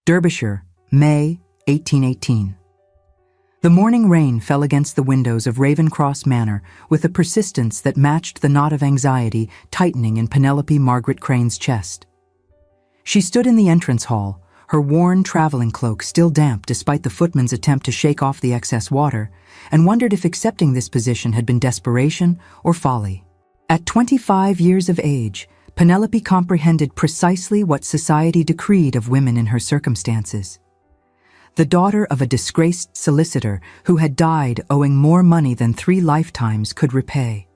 Derbyshire, May 1818. The morning rain fell against the windows of Ravenscross Manor with a persistence that matched the knot of anxiety tightening in Penelope Margaret Crane's chest. She stood in the entrance hall, her worn traveling cloak still damp despite the footman's attempt to shake off the excess water, and wondered if accepting this position had been desperation or folly. At 25 years of age, Penelope comprehended precisely what society decreed of women in her circumstances. The daughter of a disgraced solicitor who had died owing more money than 3 lifetimes could repay.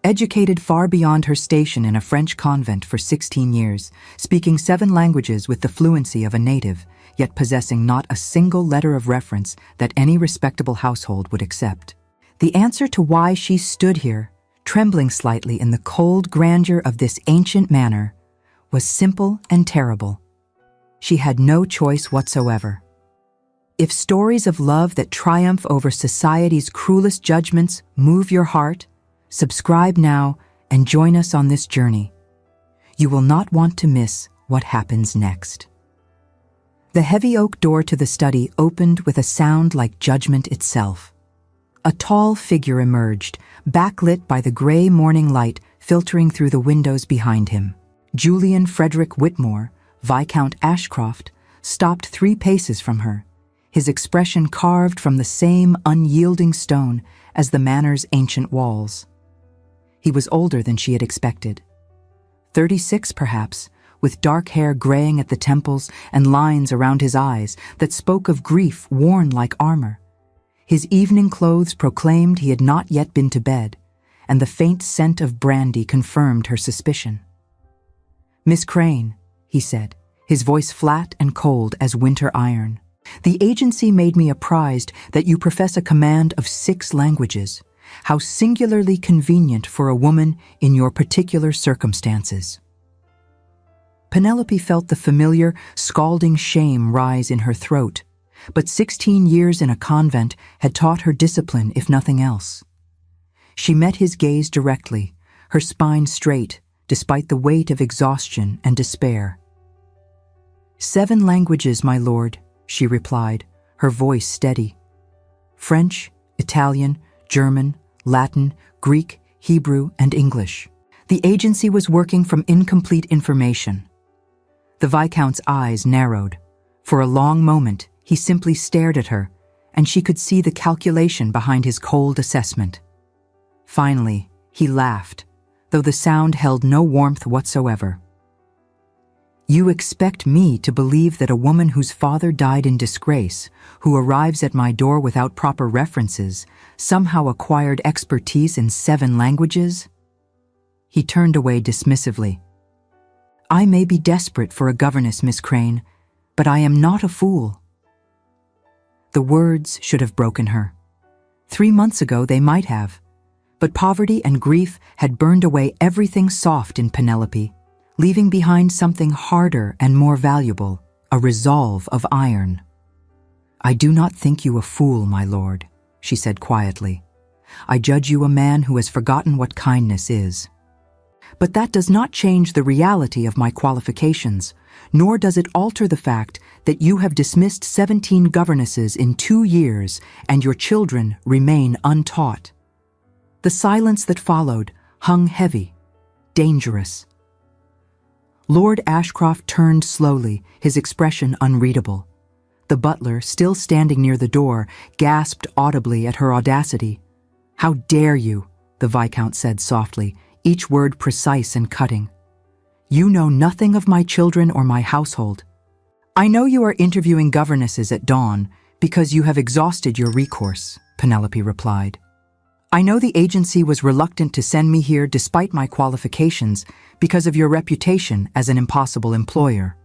Educated far beyond her station in a French convent for 16 years, speaking 7 languages with the fluency of a native, yet possessing not a single letter of reference that any respectable household would accept. The answer to why she stood here, trembling slightly in the cold grandeur of this ancient manor, was simple and terrible. She had no choice whatsoever. If stories of love that triumph over society's cruelest judgments move your heart, subscribe now and join us on this journey. You will not want to miss what happens next. The heavy oak door to the study opened with a sound like judgment itself. A tall figure emerged, backlit by the gray morning light filtering through the windows behind him. Julian Frederick Whitmore, Viscount Ashcroft, stopped 3 paces from her, his expression carved from the same unyielding stone as the manor's ancient walls. He was older than she had expected. 36, perhaps, with dark hair graying at the temples and lines around his eyes that spoke of grief worn like armor. His evening clothes proclaimed he had not yet been to bed, and the faint scent of brandy confirmed her suspicion. "Miss Crane," he said, his voice flat and cold as winter iron, "the agency made me apprised that you profess a command of 6 languages. How singularly convenient for a woman in your particular circumstances." Penelope felt the familiar, scalding shame rise in her throat, but 16 years in a convent had taught her discipline, if nothing else. She met his gaze directly, her spine straight, despite the weight of exhaustion and despair. "7 languages, my lord," she replied, her voice steady. "French, Italian, German, Latin, Greek, Hebrew, and English." The agency was working from incomplete information. The Viscount's eyes narrowed. For a long moment, he simply stared at her, and she could see the calculation behind his cold assessment. Finally, he laughed, though the sound held no warmth whatsoever. "You expect me to believe that a woman whose father died in disgrace, who arrives at my door without proper references, somehow acquired expertise in 7 languages?" He turned away dismissively. "I may be desperate for a governess, Miss Crane, but I am not a fool." The words should have broken her. 3 months ago they might have, but poverty and grief had burned away everything soft in Penelope, leaving behind something harder and more valuable, a resolve of iron. "I do not think you a fool, my lord," she said quietly. "I judge you a man who has forgotten what kindness is. But that does not change the reality of my qualifications, nor does it alter the fact that you have dismissed 17 governesses in 2 years and your children remain untaught." The silence that followed hung heavy, dangerous. Lord Ashcroft turned slowly, his expression unreadable. The butler, still standing near the door, gasped audibly at her audacity. "How dare you?" the Viscount said softly, each word precise and cutting. "You know nothing of my children or my household. I know you are interviewing governesses at dawn because you have exhausted your recourse," Penelope replied. "I know the agency was reluctant to send me here despite my qualifications because of your reputation as an impossible employer.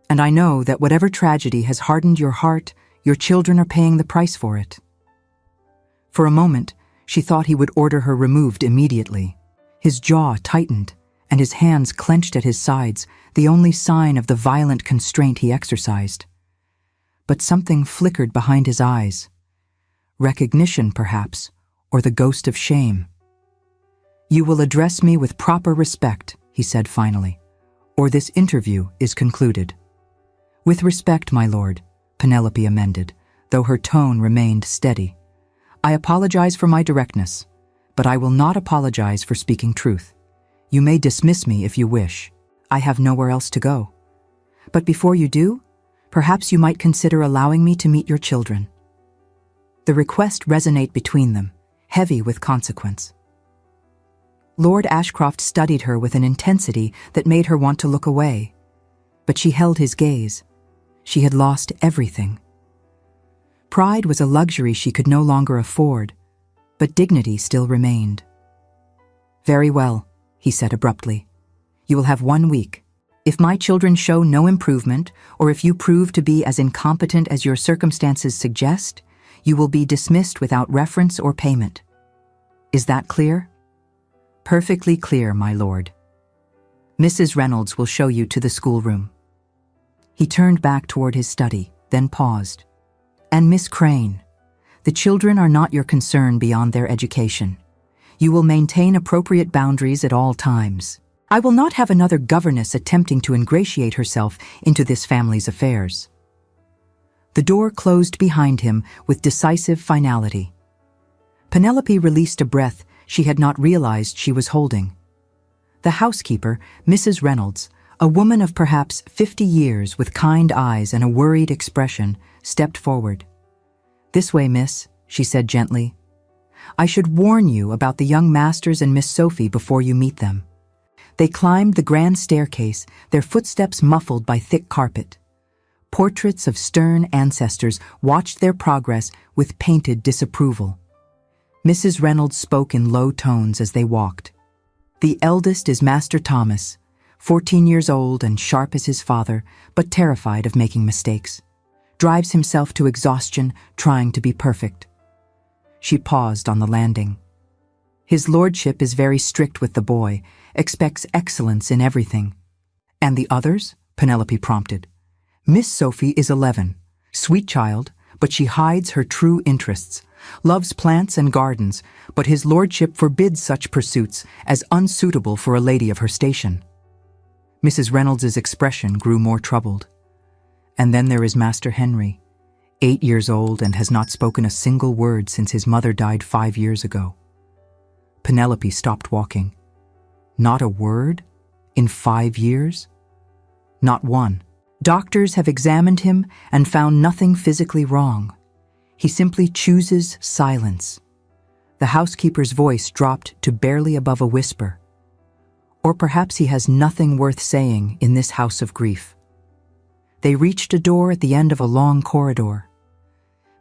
And I know that whatever tragedy has hardened your heart, your children are paying the price for it." For a moment, she thought he would order her removed immediately. His jaw tightened, and his hands clenched at his sides, the only sign of the violent constraint he exercised. But something flickered behind his eyes. Recognition, perhaps, or the ghost of shame. "You will address me with proper respect," he said finally, "or this interview is concluded." With respect, my lord, Penelope amended, though her tone remained steady. I apologize for my directness, but I will not apologize for speaking truth. You may dismiss me if you wish. I have nowhere else to go. But before you do, perhaps you might consider allowing me to meet your children. The request resonated between them, heavy with consequence. Lord Ashcroft studied her with an intensity that made her want to look away. But she held his gaze. She had lost everything. Pride was a luxury she could no longer afford, but dignity still remained. Very well, he said abruptly. You will have 1 week. If my children show no improvement, or if you prove to be as incompetent as your circumstances suggest, you will be dismissed without reference or payment. Is that clear? Perfectly clear, my lord. Mrs. Reynolds will show you to the schoolroom. He turned back toward his study, then paused. And Miss Crane, the children are not your concern beyond their education. You will maintain appropriate boundaries at all times. I will not have another governess attempting to ingratiate herself into this family's affairs. The door closed behind him with decisive finality. Penelope released a breath she had not realized she was holding. The housekeeper, Mrs. Reynolds, a woman of perhaps 50 years with kind eyes and a worried expression, stepped forward. This way, miss, she said gently. I should warn you about the young masters and Miss Sophie before you meet them. They climbed the grand staircase, their footsteps muffled by thick carpet. Portraits of stern ancestors watched their progress with painted disapproval. Mrs. Reynolds spoke in low tones as they walked. The eldest is Master Thomas, 14 years old and sharp as his father, but terrified of making mistakes. Drives himself to exhaustion, trying to be perfect. She paused on the landing. His lordship is very strict with the boy, expects excellence in everything. And the others? Penelope prompted. Miss Sophie is 11, sweet child, but she hides her true interests, loves plants and gardens, but his lordship forbids such pursuits as unsuitable for a lady of her station. Mrs. Reynolds's expression grew more troubled. And then there is Master Henry, 8 years old and has not spoken a single word since his mother died 5 years ago. Penelope stopped walking. Not a word? In 5 years? Not one. Doctors have examined him and found nothing physically wrong. He simply chooses silence. The housekeeper's voice dropped to barely above a whisper. Or perhaps he has nothing worth saying in this house of grief. They reached a door at the end of a long corridor.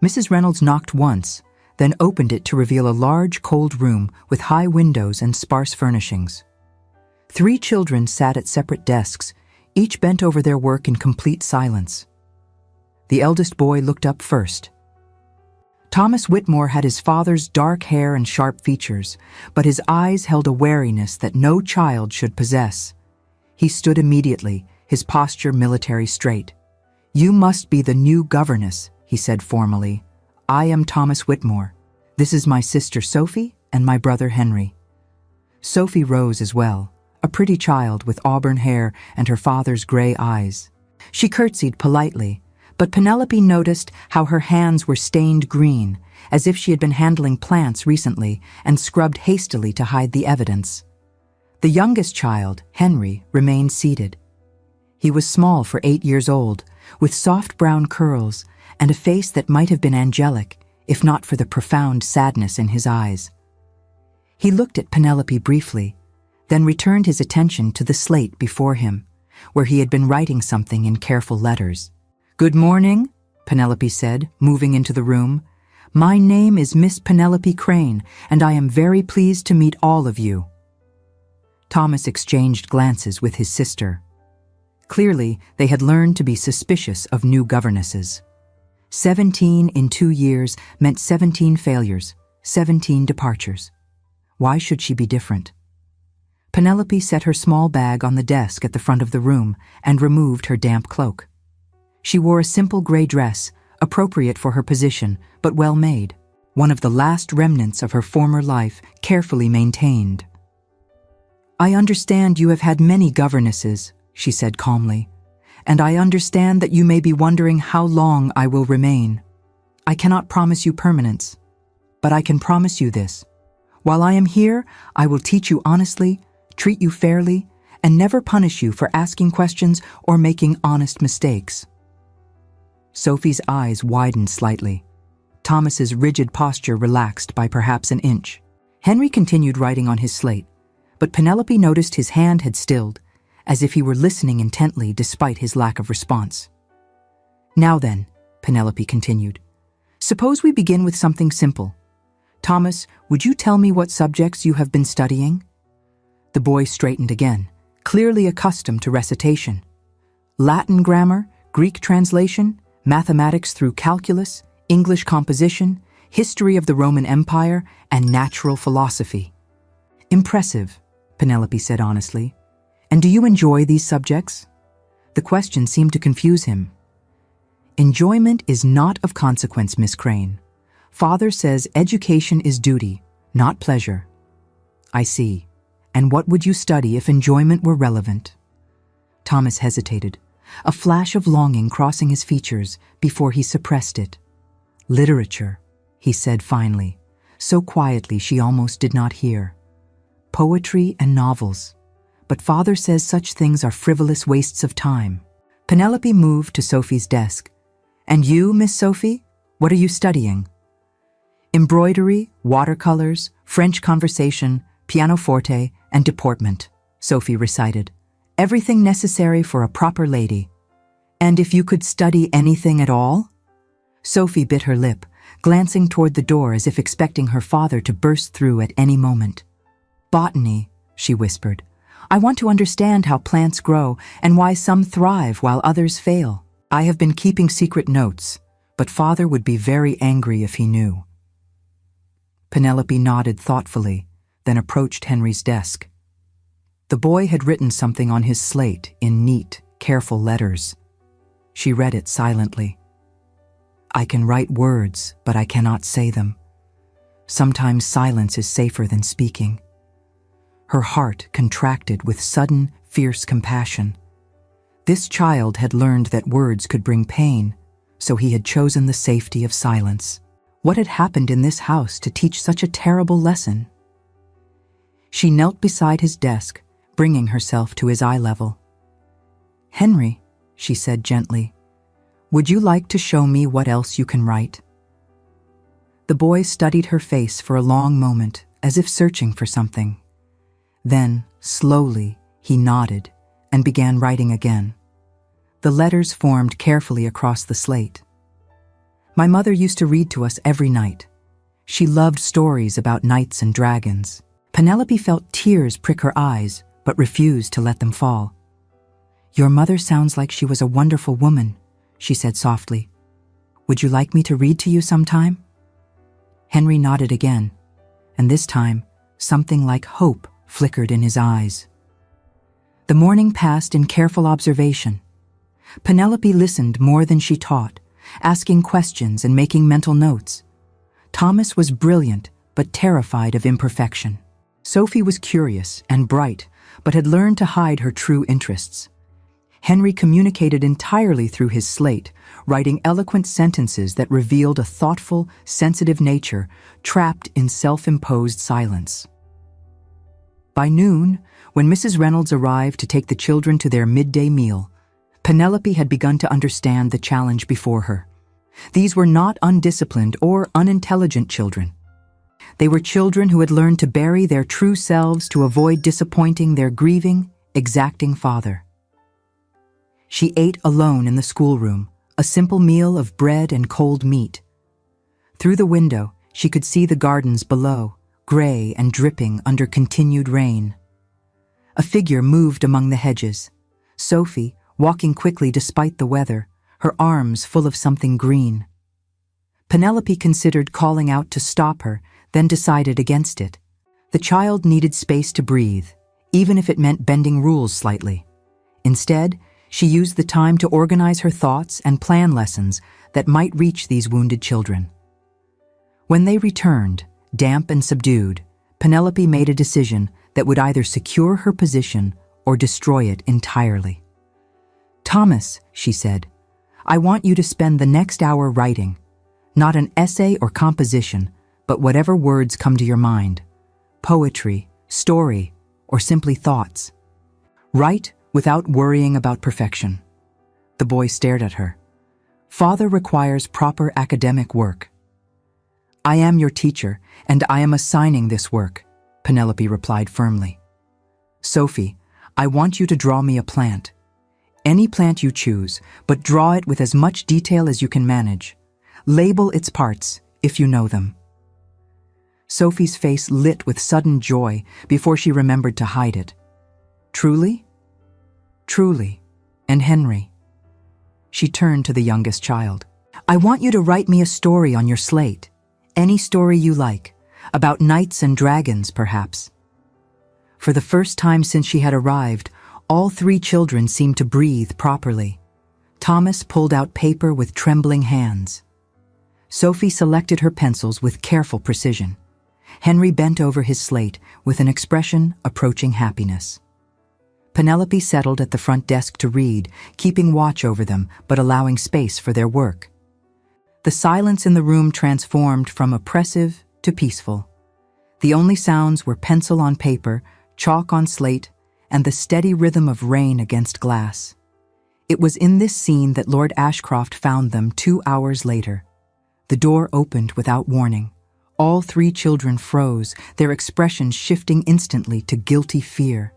Mrs. Reynolds knocked once, then opened it to reveal a large, cold room with high windows and sparse furnishings. 3 children sat at separate desks, each bent over their work in complete silence. The eldest boy looked up first. Thomas Whitmore had his father's dark hair and sharp features, but his eyes held a wariness that no child should possess. He stood immediately, his posture military straight. You must be the new governess, he said formally. I am Thomas Whitmore. This is my sister Sophie and my brother Henry. Sophie rose as well, a pretty child with auburn hair and her father's gray eyes. She curtsied politely, but Penelope noticed how her hands were stained green, as if she had been handling plants recently and scrubbed hastily to hide the evidence. The youngest child, Henry, remained seated. He was small for 8 years old, with soft brown curls and a face that might have been angelic, if not for the profound sadness in his eyes. He looked at Penelope briefly, then returned his attention to the slate before him, where he had been writing something in careful letters. Good morning, Penelope said, moving into the room. My name is Miss Penelope Crane, and I am very pleased to meet all of you. Thomas exchanged glances with his sister. Clearly, they had learned to be suspicious of new governesses. 17 in 2 years meant 17 failures, 17 departures. Why should she be different? Penelope set her small bag on the desk at the front of the room and removed her damp cloak. She wore a simple gray dress, appropriate for her position, but well made, one of the last remnants of her former life, carefully maintained. I understand you have had many governesses, she said calmly, and I understand that you may be wondering how long I will remain. I cannot promise you permanence, but I can promise you this. While I am here, I will teach you honestly, treat you fairly, and never punish you for asking questions or making honest mistakes." Sophie's eyes widened slightly. Thomas's rigid posture relaxed by perhaps an inch. Henry continued writing on his slate, but Penelope noticed his hand had stilled, as if he were listening intently despite his lack of response. "Now then," Penelope continued, "suppose we begin with something simple. Thomas, would you tell me what subjects you have been studying?" The boy straightened again, clearly accustomed to recitation. Latin grammar, Greek translation, mathematics through calculus, English composition, history of the Roman Empire, and natural philosophy. "Impressive," Penelope said honestly. "And do you enjoy these subjects?" The question seemed to confuse him. "Enjoyment is not of consequence, Miss Crane. Father says education is duty, not pleasure." "I see. And what would you study if enjoyment were relevant?" Thomas hesitated, a flash of longing crossing his features before he suppressed it. "Literature," he said finally, so quietly she almost did not hear. "Poetry and novels. But Father says such things are frivolous wastes of time." Penelope moved to Sophie's desk. "And you, Miss Sophie, what are you studying?" "Embroidery, watercolors, French conversation, pianoforte, and deportment," Sophie recited. "Everything necessary for a proper lady." "And if you could study anything at all?" Sophie bit her lip, glancing toward the door as if expecting her father to burst through at any moment. "Botany," she whispered. "I want to understand how plants grow and why some thrive while others fail. I have been keeping secret notes, but Father would be very angry if he knew." Penelope nodded thoughtfully, then approached Henry's desk. The boy had written something on his slate in neat, careful letters. She read it silently. "I can write words, but I cannot say them. Sometimes silence is safer than speaking." Her heart contracted with sudden, fierce compassion. This child had learned that words could bring pain, so he had chosen the safety of silence. What had happened in this house to teach such a terrible lesson? She knelt beside his desk, bringing herself to his eye level. "Henry," she said gently, "would you like to show me what else you can write?" The boy studied her face for a long moment, as if searching for something. Then, slowly, he nodded and began writing again. The letters formed carefully across the slate. "My mother used to read to us every night. She loved stories about knights and dragons." Penelope felt tears prick her eyes, but refused to let them fall. "Your mother sounds like she was a wonderful woman," she said softly. "Would you like me to read to you sometime?" Henry nodded again, and this time, something like hope flickered in his eyes. The morning passed in careful observation. Penelope listened more than she taught, asking questions and making mental notes. Thomas was brilliant, but terrified of imperfection. Sophie was curious and bright, but had learned to hide her true interests. Henry communicated entirely through his slate, writing eloquent sentences that revealed a thoughtful, sensitive nature trapped in self-imposed silence. By noon, when Mrs. Reynolds arrived to take the children to their midday meal, Penelope had begun to understand the challenge before her. These were not undisciplined or unintelligent children. They were children who had learned to bury their true selves to avoid disappointing their grieving, exacting father. She ate alone in the schoolroom, a simple meal of bread and cold meat. Through the window, she could see the gardens below, gray and dripping under continued rain. A figure moved among the hedges. Sophie, walking quickly despite the weather, her arms full of something green. Penelope considered calling out to stop her, then decided against it. The child needed space to breathe, even if it meant bending rules slightly. Instead, she used the time to organize her thoughts and plan lessons that might reach these wounded children. When they returned, damp and subdued, Penelope made a decision that would either secure her position or destroy it entirely. "Thomas," she said, "I want you to spend the next hour writing. Not an essay or composition, but whatever words come to your mind. Poetry, story, or simply thoughts. Write without worrying about perfection." The boy stared at her. "Father requires proper academic work." "I am your teacher, and I am assigning this work," Penelope replied firmly. "Sophie, I want you to draw me a plant. Any plant you choose, but draw it with as much detail as you can manage. Label its parts, if you know them." Sophie's face lit with sudden joy before she remembered to hide it. "Truly?" "Truly. And Henry?" She turned to the youngest child. "I want you to write me a story on your slate. Any story you like. About knights and dragons, perhaps." For the first time since she had arrived, all three children seemed to breathe properly. Thomas pulled out paper with trembling hands. Sophie selected her pencils with careful precision. Henry bent over his slate with an expression approaching happiness. Penelope settled at the front desk to read, keeping watch over them but allowing space for their work. The silence in the room transformed from oppressive to peaceful. The only sounds were pencil on paper, chalk on slate, and the steady rhythm of rain against glass. It was in this scene that Lord Ashcroft found them 2 hours later. The door opened without warning. All three children froze, their expressions shifting instantly to guilty fear.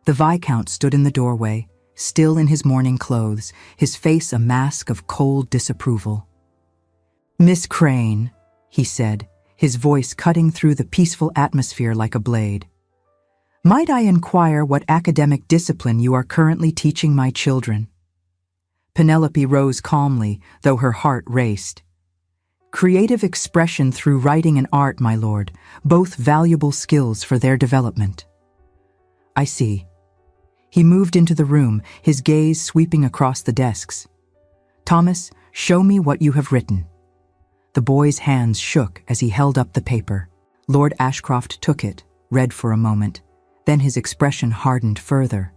The Viscount stood in the doorway, still in his mourning clothes, his face a mask of cold disapproval. "Miss Crane," he said, his voice cutting through the peaceful atmosphere like a blade. "Might I inquire what academic discipline you are currently teaching my children?" Penelope rose calmly, though her heart raced. "Creative expression through writing and art, my lord, both valuable skills for their development." "I see." He moved into the room, his gaze sweeping across the desks. "Thomas, show me what you have written." The boy's hands shook as he held up the paper. Lord Ashcroft took it, read for a moment. Then his expression hardened further.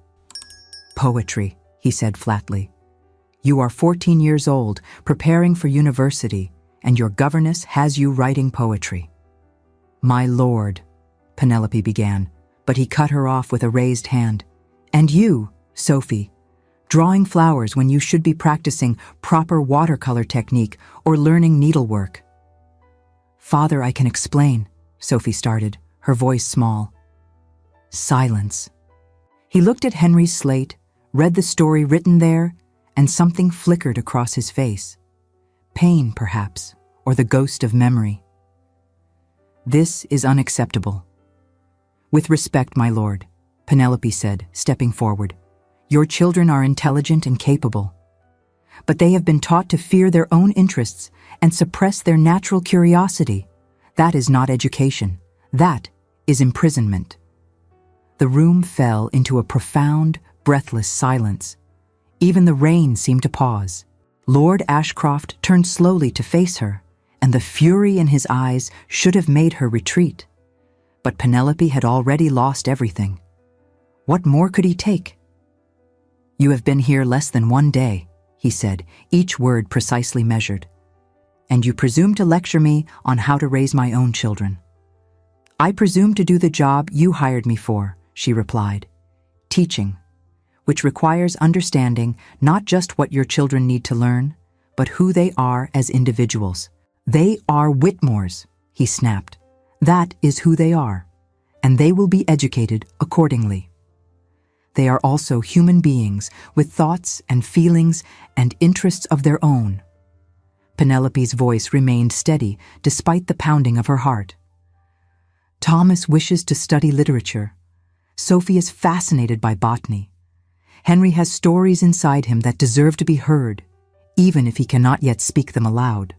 "Poetry," he said flatly. "You are 14 years old, preparing for university, and your governess has you writing poetry." "My lord," Penelope began, but he cut her off with a raised hand. "And you, Sophie, drawing flowers when you should be practicing proper watercolor technique or learning needlework." "Father, I can explain," Sophie started, her voice small. Silence. He looked at Henry's slate, read the story written there, and something flickered across his face. Pain, perhaps, or the ghost of memory. "This is unacceptable." "With respect, my lord," Penelope said, stepping forward. "Your children are intelligent and capable. But they have been taught to fear their own interests and suppress their natural curiosity. That is not education. That is imprisonment." The room fell into a profound, breathless silence. Even the rain seemed to pause. Lord Ashcroft turned slowly to face her, and the fury in his eyes should have made her retreat. But Penelope had already lost everything. What more could he take? "You have been here less than 1 day," he said, each word precisely measured. "And you presume to lecture me on how to raise my own children." "I presume to do the job you hired me for," she replied. "Teaching, which requires understanding not just what your children need to learn, but who they are as individuals. They are Whitmores," he snapped. "That is who they are, and they will be educated accordingly. They are also human beings with thoughts and feelings and interests of their own." Penelope's voice remained steady despite the pounding of her heart. "Thomas wishes to study literature. Sophie is fascinated by botany. Henry has stories inside him that deserve to be heard, even if he cannot yet speak them aloud."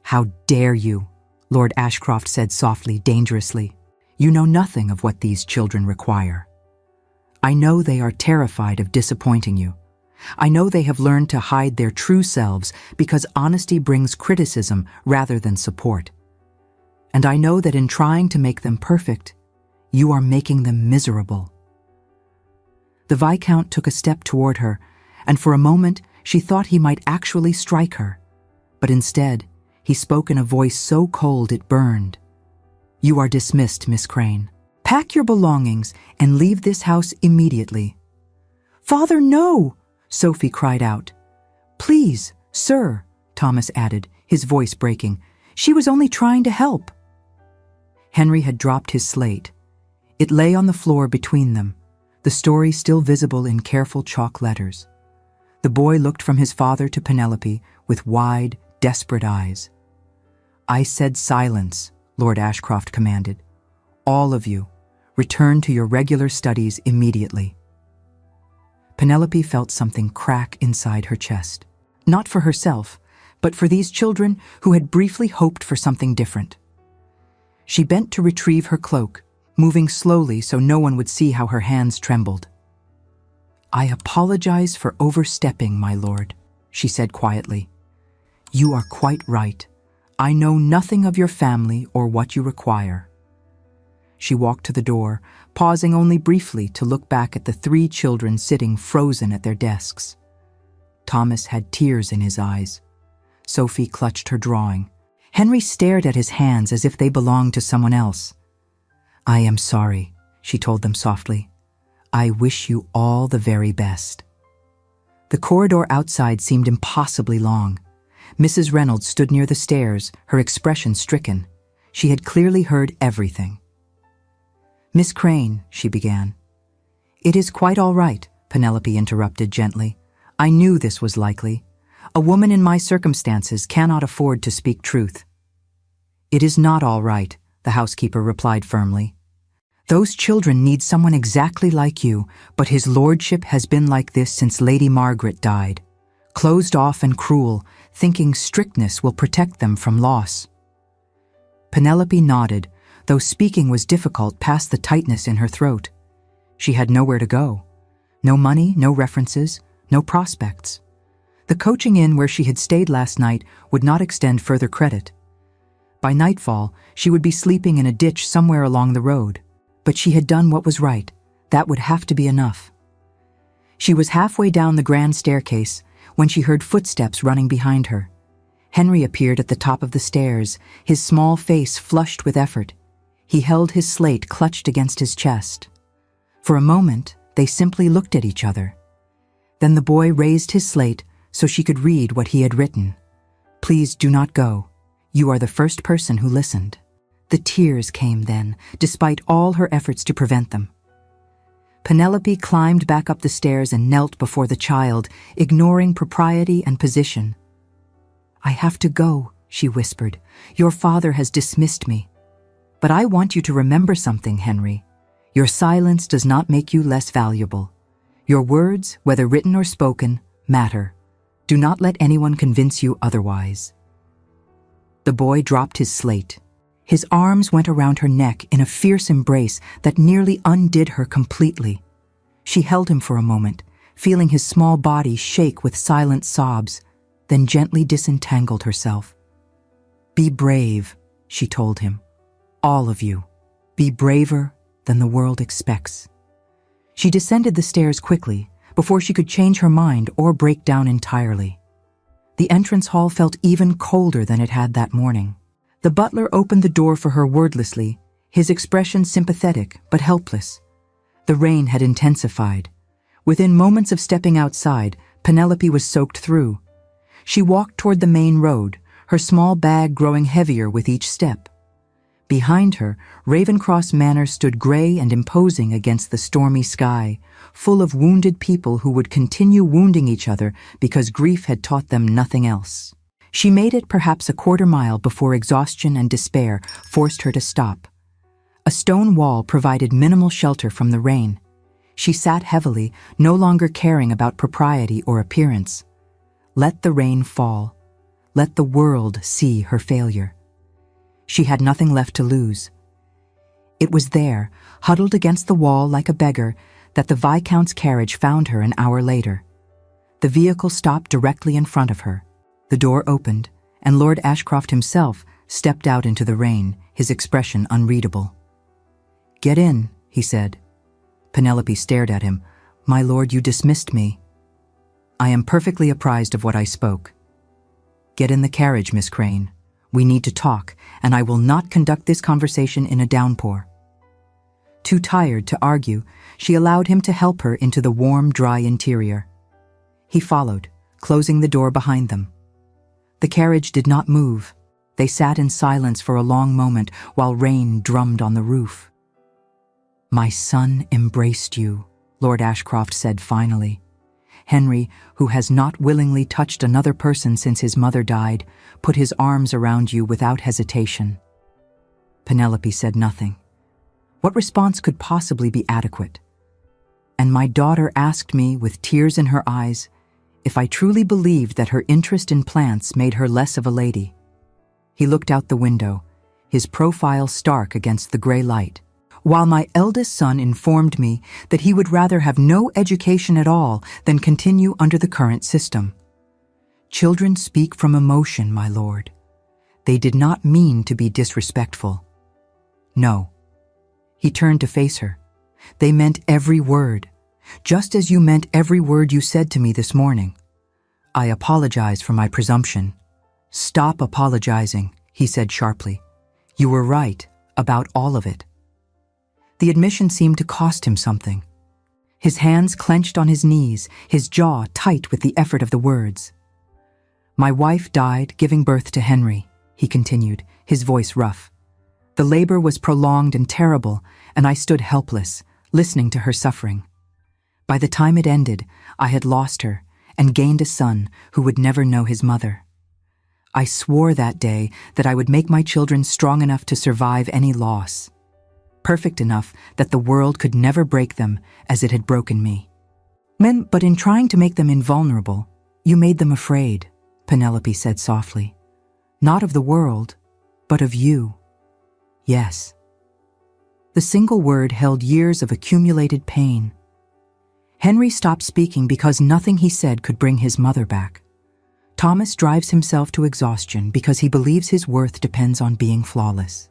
"How dare you?" Lord Ashcroft said softly, dangerously. "You know nothing of what these children require. I know they are terrified of disappointing you. I know they have learned to hide their true selves because honesty brings criticism rather than support. And I know that in trying to make them perfect, you are making them miserable." The Viscount took a step toward her, and for a moment she thought he might actually strike her. But instead, he spoke in a voice so cold it burned. "You are dismissed, Miss Crane. Pack your belongings and leave this house immediately." "Father, no!" Sophie cried out. "Please, sir," Thomas added, his voice breaking. "She was only trying to help." Henry had dropped his slate. It lay on the floor between them, the story still visible in careful chalk letters. The boy looked from his father to Penelope with wide, desperate eyes. "I said silence," Lord Ashcroft commanded. "All of you, return to your regular studies immediately." Penelope felt something crack inside her chest. Not for herself, but for these children who had briefly hoped for something different. She bent to retrieve her cloak, moving slowly so no one would see how her hands trembled. "I apologize for overstepping, my lord," she said quietly. "You are quite right. I know nothing of your family or what you require." She walked to the door, pausing only briefly to look back at the 3 children sitting frozen at their desks. Thomas had tears in his eyes. Sophie clutched her drawing. Henry stared at his hands as if they belonged to someone else. "I am sorry," she told them softly. "I wish you all the very best." The corridor outside seemed impossibly long. Mrs. Reynolds stood near the stairs, her expression stricken. She had clearly heard everything. "Miss Crane," she began. "It is quite all right," Penelope interrupted gently. "I knew this was likely. A woman in my circumstances cannot afford to speak truth." "It is not all right," the housekeeper replied firmly. "Those children need someone exactly like you, but his lordship has been like this since Lady Margaret died. Closed off and cruel, thinking strictness will protect them from loss." Penelope nodded, though speaking was difficult past the tightness in her throat. She had nowhere to go. No money, no references, no prospects. The coaching inn where she had stayed last night would not extend further credit. By nightfall, she would be sleeping in a ditch somewhere along the road. But she had done what was right. That would have to be enough. She was halfway down the grand staircase when she heard footsteps running behind her. Henry appeared at the top of the stairs, his small face flushed with effort. He held his slate clutched against his chest. For a moment, they simply looked at each other. Then the boy raised his slate so she could read what he had written. "Please do not go. You are the first person who listened." The tears came then, despite all her efforts to prevent them. Penelope climbed back up the stairs and knelt before the child, ignoring propriety and position. "I have to go," she whispered. "Your father has dismissed me. But I want you to remember something, Henry. Your silence does not make you less valuable. Your words, whether written or spoken, matter. Do not let anyone convince you otherwise." The boy dropped his slate. His arms went around her neck in a fierce embrace that nearly undid her completely. She held him for a moment, feeling his small body shake with silent sobs, then gently disentangled herself. "Be brave," she told him. "All of you. Be braver than the world expects." She descended the stairs quickly, before she could change her mind or break down entirely. The entrance hall felt even colder than it had that morning. The butler opened the door for her wordlessly, his expression sympathetic but helpless. The rain had intensified. Within moments of stepping outside, Penelope was soaked through. She walked toward the main road, her small bag growing heavier with each step. Behind her, Ravencross Manor stood gray and imposing against the stormy sky, full of wounded people who would continue wounding each other because grief had taught them nothing else. She made it perhaps a quarter mile before exhaustion and despair forced her to stop. A stone wall provided minimal shelter from the rain. She sat heavily, no longer caring about propriety or appearance. Let the rain fall. Let the world see her failure. She had nothing left to lose. It was there, huddled against the wall like a beggar, that the Viscount's carriage found her an hour later. The vehicle stopped directly in front of her. The door opened, and Lord Ashcroft himself stepped out into the rain, his expression unreadable. "Get in," he said. Penelope stared at him. "My lord, you dismissed me." I am perfectly apprised of what I spoke. Get in the carriage, Miss Crane. We need to talk, and I will not conduct this conversation in a downpour. Too tired to argue, she allowed him to help her into the warm, dry interior. He followed, closing the door behind them. The carriage did not move. They sat in silence for a long moment while rain drummed on the roof. "My son embraced you," Lord Ashcroft said finally. "Henry, who has not willingly touched another person since his mother died, put his arms around you without hesitation." Penelope said nothing. What response could possibly be adequate? "And my daughter asked me, with tears in her eyes, if I truly believed that her interest in plants made her less of a lady." He looked out the window, his profile stark against the gray light. "While my eldest son informed me that he would rather have no education at all than continue under the current system. Children speak from emotion, my lord. They did not mean to be disrespectful. No." He turned to face her. "They meant every word, just as you meant every word you said to me this morning. I apologize for my presumption." "Stop apologizing," he said sharply. "You were right about all of it." The admission seemed to cost him something. His hands clenched on his knees, his jaw tight with the effort of the words. "My wife died giving birth to Henry," he continued, his voice rough. "The labor was prolonged and terrible, and I stood helpless, listening to her suffering. By the time it ended, I had lost her and gained a son who would never know his mother. I swore that day that I would make my children strong enough to survive any loss, perfect enough that the world could never break them as it had broken me. But in trying to make them invulnerable, you made them afraid," Penelope said softly. "Not of the world, but of you." "Yes." The single word held years of accumulated pain. Henry stopped speaking because nothing he said could bring his mother back. Thomas drives himself to exhaustion because he believes his worth depends on being flawless.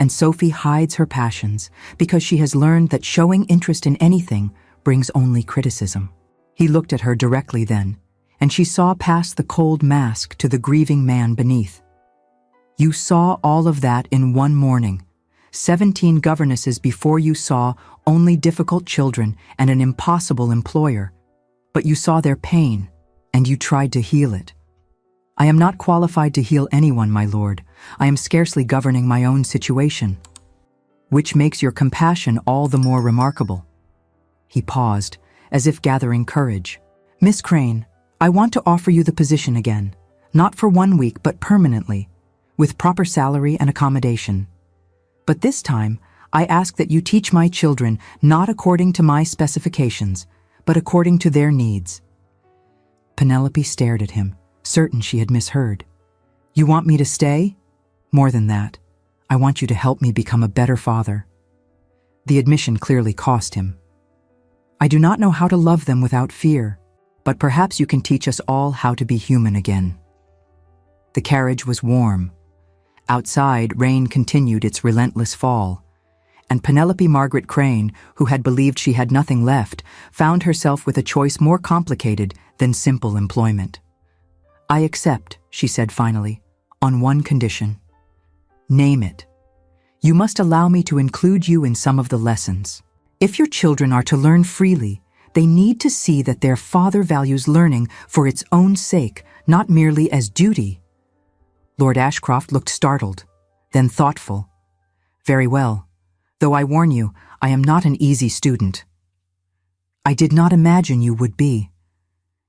And Sophie hides her passions because she has learned that showing interest in anything brings only criticism. He looked at her directly then, and she saw past the cold mask to the grieving man beneath. "You saw all of that in one morning. 17 governesses before you saw only difficult children and an impossible employer. But you saw their pain, and you tried to heal it. I am not qualified to heal anyone, my lord. I am scarcely governing my own situation. Which makes your compassion all the more remarkable." He paused, as if gathering courage. "Miss Crane, I want to offer you the position again, not for 1 week but permanently, with proper salary and accommodation. But this time, I ask that you teach my children not according to my specifications, but according to their needs." Penelope stared at him, certain she had misheard. "You want me to stay? More than that, I want you to help me become a better father." The admission clearly cost him. "I do not know how to love them without fear, but perhaps you can teach us all how to be human again." The carriage was warm. Outside, rain continued its relentless fall, and Penelope Margaret Crane, who had believed she had nothing left, found herself with a choice more complicated than simple employment. "I accept," she said finally, "on one condition." "Name it." "You must allow me to include you in some of the lessons. If your children are to learn freely, they need to see that their father values learning for its own sake, not merely as duty." Lord Ashcroft looked startled, then thoughtful. "Very well. Though I warn you, I am not an easy student." "I did not imagine you would be."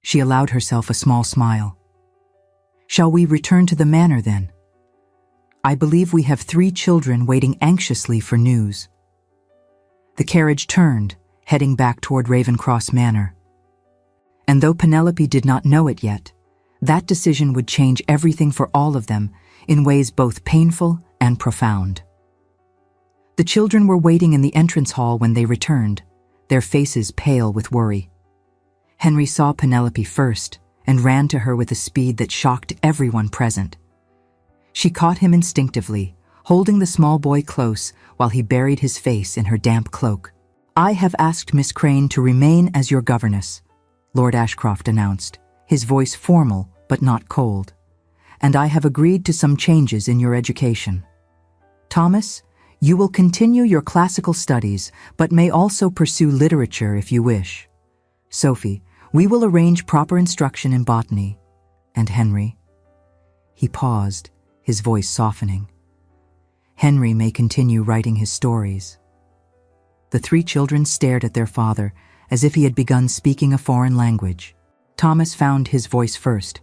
She allowed herself a small smile. "Shall we return to the manor then? I believe we have 3 children waiting anxiously for news." The carriage turned, heading back toward Ravencross Manor. And though Penelope did not know it yet, that decision would change everything for all of them in ways both painful and profound. The children were waiting in the entrance hall when they returned, their faces pale with worry. Henry saw Penelope first and ran to her with a speed that shocked everyone present. She caught him instinctively, holding the small boy close while he buried his face in her damp cloak. "I have asked Miss Crane to remain as your governess. Lord Ashcroft announced, his voice formal but not cold. "And I have agreed to some changes in your education. Thomas, you will continue your classical studies, but may also pursue literature if you wish. Sophie, we will arrange proper instruction in botany. And Henry." He paused, his voice softening. "Henry may continue writing his stories." The three children stared at their father as if he had begun speaking a foreign language. Thomas found his voice first.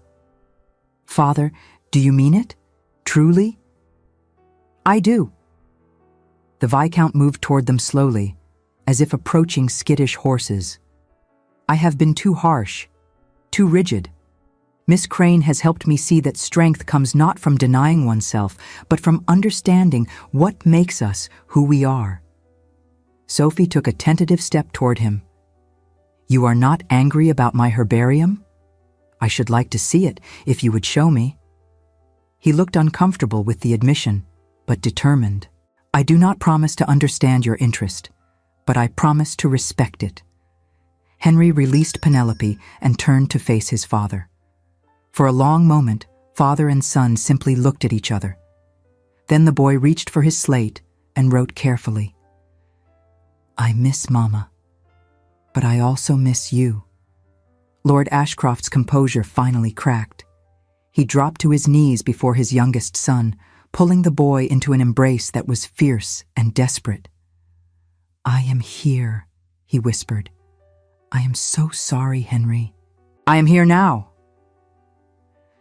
"Father, do you mean it? Truly?" "I do." The Viscount moved toward them slowly, as if approaching skittish horses. "I have been too harsh, too rigid. Miss Crane has helped me see that strength comes not from denying oneself, but from understanding what makes us who we are." Sophie took a tentative step toward him. "You are not angry about my herbarium? I should like to see it, if you would show me." He looked uncomfortable with the admission, but determined. "I do not promise to understand your interest, but I promise to respect it." Henry released Penelope and turned to face his father. For a long moment, father and son simply looked at each other. Then the boy reached for his slate and wrote carefully, "I miss Mama, but I also miss you." Lord Ashcroft's composure finally cracked. He dropped to his knees before his youngest son, pulling the boy into an embrace that was fierce and desperate. "I am here," he whispered. "I am so sorry, Henry." "I am here now."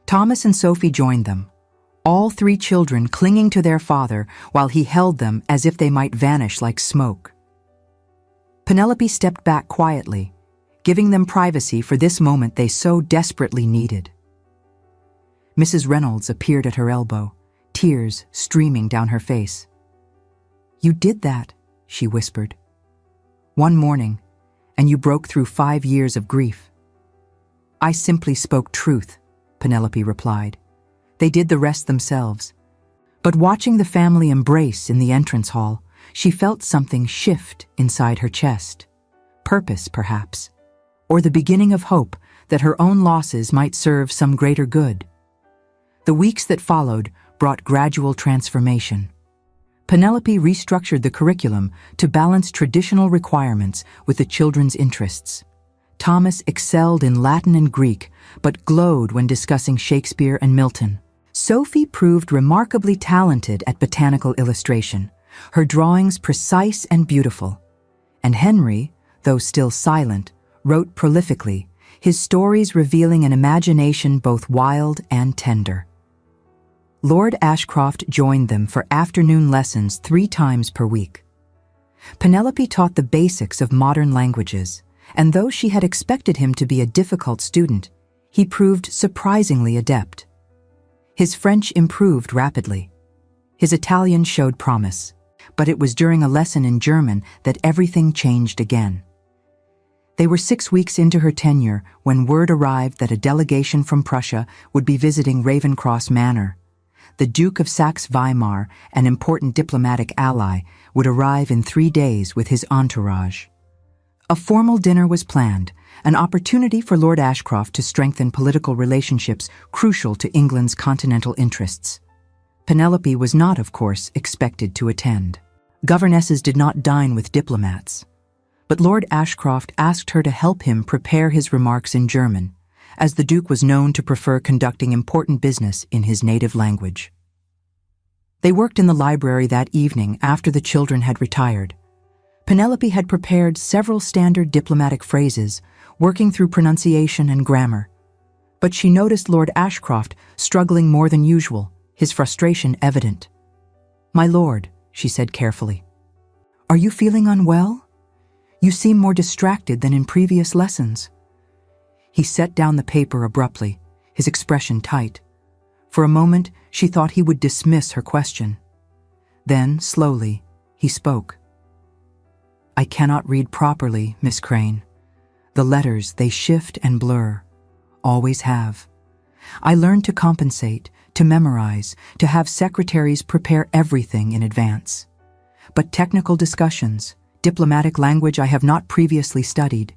Thomas and Sophie joined them, all three children clinging to their father while he held them as if they might vanish like smoke. Penelope stepped back quietly, giving them privacy for this moment they so desperately needed. Mrs. Reynolds appeared at her elbow, tears streaming down her face. "You did that," she whispered. "One morning, and you broke through 5 years of grief." "I simply spoke truth," Penelope replied. "They did the rest themselves." But watching the family embrace in the entrance hall, she felt something shift inside her chest. Purpose, perhaps, or the beginning of hope that her own losses might serve some greater good. The weeks that followed brought gradual transformation. Penelope restructured the curriculum to balance traditional requirements with the children's interests. Thomas excelled in Latin and Greek, but glowed when discussing Shakespeare and Milton. Sophie proved remarkably talented at botanical illustration, her drawings precise and beautiful. And Henry, though still silent, wrote prolifically, his stories revealing an imagination both wild and tender. Lord Ashcroft joined them for afternoon lessons 3 times per week. Penelope taught the basics of modern languages, and though she had expected him to be a difficult student, he proved surprisingly adept. His French improved rapidly. His Italian showed promise, but it was during a lesson in German that everything changed again. They were 6 weeks into her tenure when word arrived that a delegation from Prussia would be visiting Ravencross Manor. The Duke of Saxe-Weimar, an important diplomatic ally, would arrive in 3 days with his entourage. A formal dinner was planned, an opportunity for Lord Ashcroft to strengthen political relationships crucial to England's continental interests. Penelope was not, of course, expected to attend. Governesses did not dine with diplomats. But Lord Ashcroft asked her to help him prepare his remarks in German, as the Duke was known to prefer conducting important business in his native language. They worked in the library that evening after the children had retired. Penelope had prepared several standard diplomatic phrases, working through pronunciation and grammar. But she noticed Lord Ashcroft struggling more than usual, his frustration evident. "My lord," she said carefully, "are you feeling unwell? You seem more distracted than in previous lessons." He set down the paper abruptly, his expression tight. For a moment, she thought he would dismiss her question. Then, slowly, he spoke. "I cannot read properly, Miss Crane. The letters, they shift and blur. Always have. I learned to compensate, to memorize, to have secretaries prepare everything in advance. But technical discussions, diplomatic language I have not previously studied,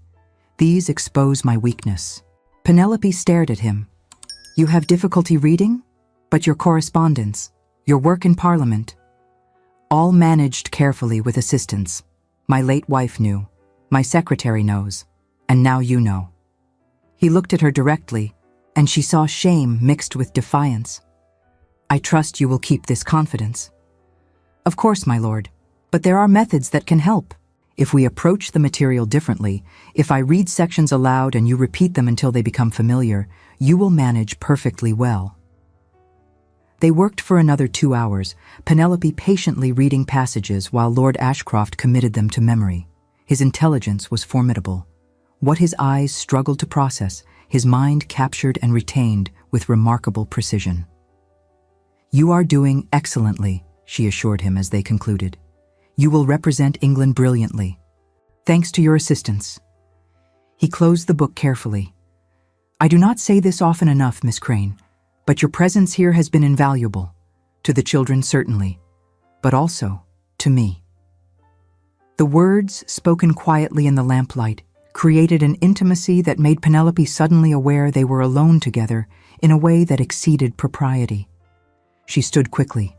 These expose my weakness." Penelope stared at him. "You have difficulty reading? But your correspondence, your work in Parliament, all managed carefully with assistance. My late wife knew, my secretary knows, and now you know." He looked at her directly, and she saw shame mixed with defiance. "I trust you will keep this confidence." "Of course, my lord, but there are methods that can help. If we approach the material differently, if I read sections aloud and you repeat them until they become familiar, you will manage perfectly well." They worked for another 2 hours, Penelope patiently reading passages while Lord Ashcroft committed them to memory. His intelligence was formidable. What his eyes struggled to process, his mind captured and retained with remarkable precision. "You are doing excellently," she assured him as they concluded. "You will represent England brilliantly. Thanks to your assistance." He closed the book carefully. "I do not say this often enough, Miss Crane, but your presence here has been invaluable. To the children, certainly, but also to me." The words, spoken quietly in the lamplight, created an intimacy that made Penelope suddenly aware they were alone together in a way that exceeded propriety. She stood quickly.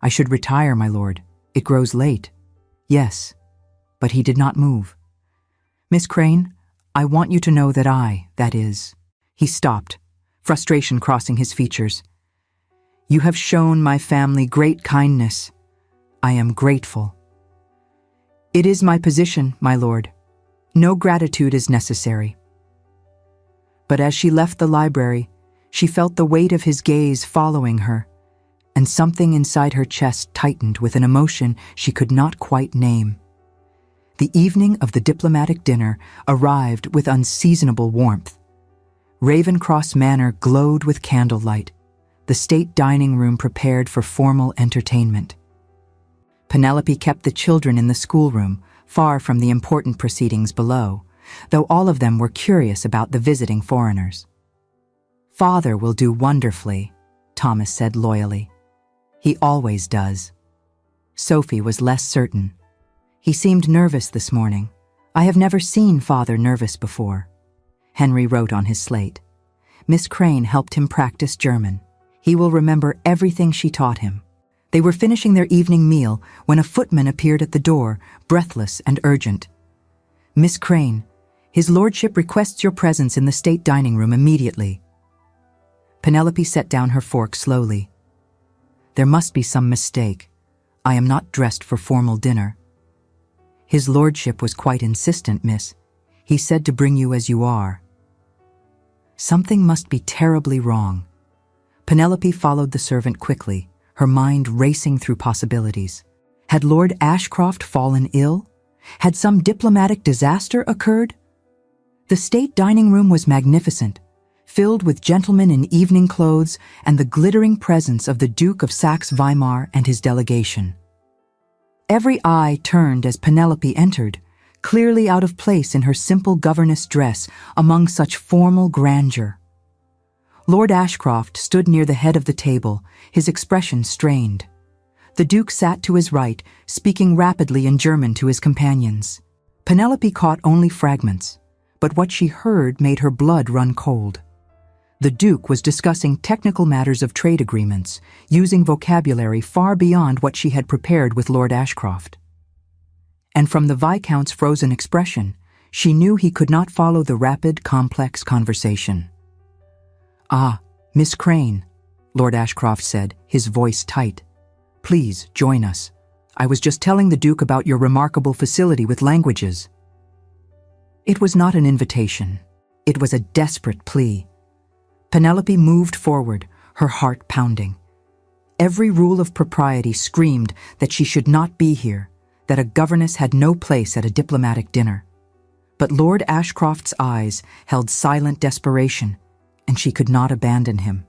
"I should retire, my lord. It grows late." "Yes." But he did not move. "Miss Crane, I want you to know that is..." He stopped, frustration crossing his features. "You have shown my family great kindness. I am grateful." "It is my position, my lord. No gratitude is necessary." But as she left the library, she felt the weight of his gaze following her, and something inside her chest tightened with an emotion she could not quite name. The evening of the diplomatic dinner arrived with unseasonable warmth. Ravenscross Manor glowed with candlelight, the state dining room prepared for formal entertainment. Penelope kept the children in the schoolroom, far from the important proceedings below, though all of them were curious about the visiting foreigners. "Father will do wonderfully," Thomas said loyally. "He always does." Sophie was less certain. "He seemed nervous this morning. I have never seen Father nervous before." Henry wrote on his slate. Miss Crane helped him practice German. He will remember everything she taught him. They were finishing their evening meal when a footman appeared at the door, breathless and urgent. "Miss Crane, His Lordship requests your presence in the state dining room immediately." Penelope set down her fork slowly. "There must be some mistake. I am not dressed for formal dinner." "His Lordship was quite insistent, miss. He said to bring you as you are." Something must be terribly wrong. Penelope followed the servant quickly, her mind racing through possibilities. Had Lord Ashcroft fallen ill? Had some diplomatic disaster occurred? The state dining room was magnificent, filled with gentlemen in evening clothes and the glittering presence of the Duke of Saxe-Weimar and his delegation. Every eye turned as Penelope entered, clearly out of place in her simple governess dress among such formal grandeur. Lord Ashcroft stood near the head of the table, his expression strained. The Duke sat to his right, speaking rapidly in German to his companions. Penelope caught only fragments, but what she heard made her blood run cold. The Duke was discussing technical matters of trade agreements, using vocabulary far beyond what she had prepared with Lord Ashcroft. And from the Viscount's frozen expression, she knew he could not follow the rapid, complex conversation. "Ah, Miss Crane," Lord Ashcroft said, his voice tight. "Please, join us. I was just telling the Duke about your remarkable facility with languages." It was not an invitation. It was a desperate plea. Penelope moved forward, her heart pounding. Every rule of propriety screamed that she should not be here, that a governess had no place at a diplomatic dinner. But Lord Ashcroft's eyes held silent desperation, and she could not abandon him.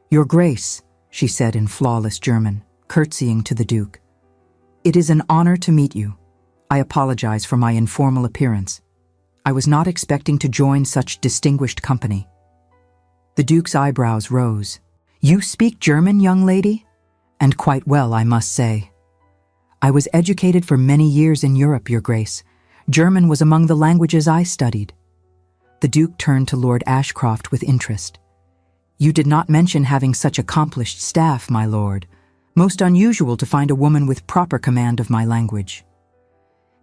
"Your Grace," she said in flawless German, curtsying to the Duke. "It is an honor to meet you. I apologize for my informal appearance. I was not expecting to join such distinguished company." The Duke's eyebrows rose. "You speak German, young lady? And quite well, I must say." "I was educated for many years in Europe, Your Grace. German was among the languages I studied." The Duke turned to Lord Ashcroft with interest. "You did not mention having such accomplished staff, my lord. Most unusual to find a woman with proper command of my language."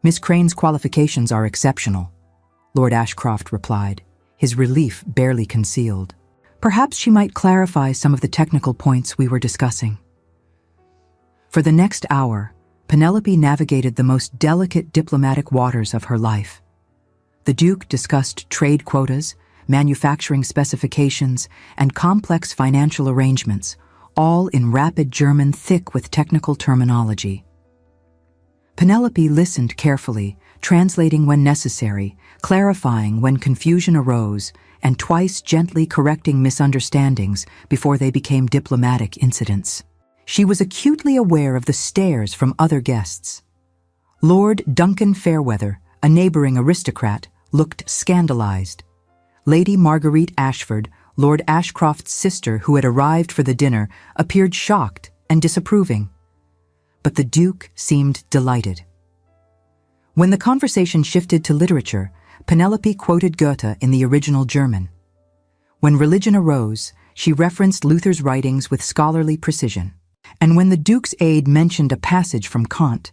"Miss Crane's qualifications are exceptional," Lord Ashcroft replied, his relief barely concealed. "Perhaps she might clarify some of the technical points we were discussing." For the next hour, Penelope navigated the most delicate diplomatic waters of her life. The Duke discussed trade quotas, manufacturing specifications, and complex financial arrangements, all in rapid German thick with technical terminology. Penelope listened carefully, translating when necessary, clarifying when confusion arose, and twice gently correcting misunderstandings before they became diplomatic incidents. She was acutely aware of the stares from other guests. Lord Duncan Fairweather, a neighboring aristocrat, looked scandalized. Lady Marguerite Ashford, Lord Ashcroft's sister who had arrived for the dinner, appeared shocked and disapproving. But the Duke seemed delighted. When the conversation shifted to literature, Penelope quoted Goethe in the original German. When religion arose, she referenced Luther's writings with scholarly precision. And when the Duke's aide mentioned a passage from Kant,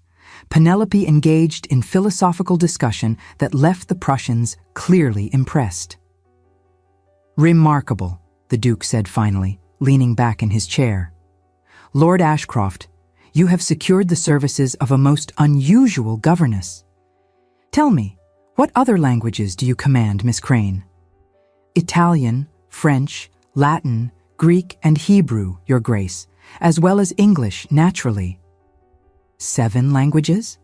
Penelope engaged in philosophical discussion that left the Prussians clearly impressed. "Remarkable," the Duke said finally, leaning back in his chair. "Lord Ashcroft, you have secured the services of a most unusual governess. Tell me, what other languages do you command, Miss Crane?" "Italian, French, Latin, Greek, and Hebrew, Your Grace, as well as English, naturally." 7 languages?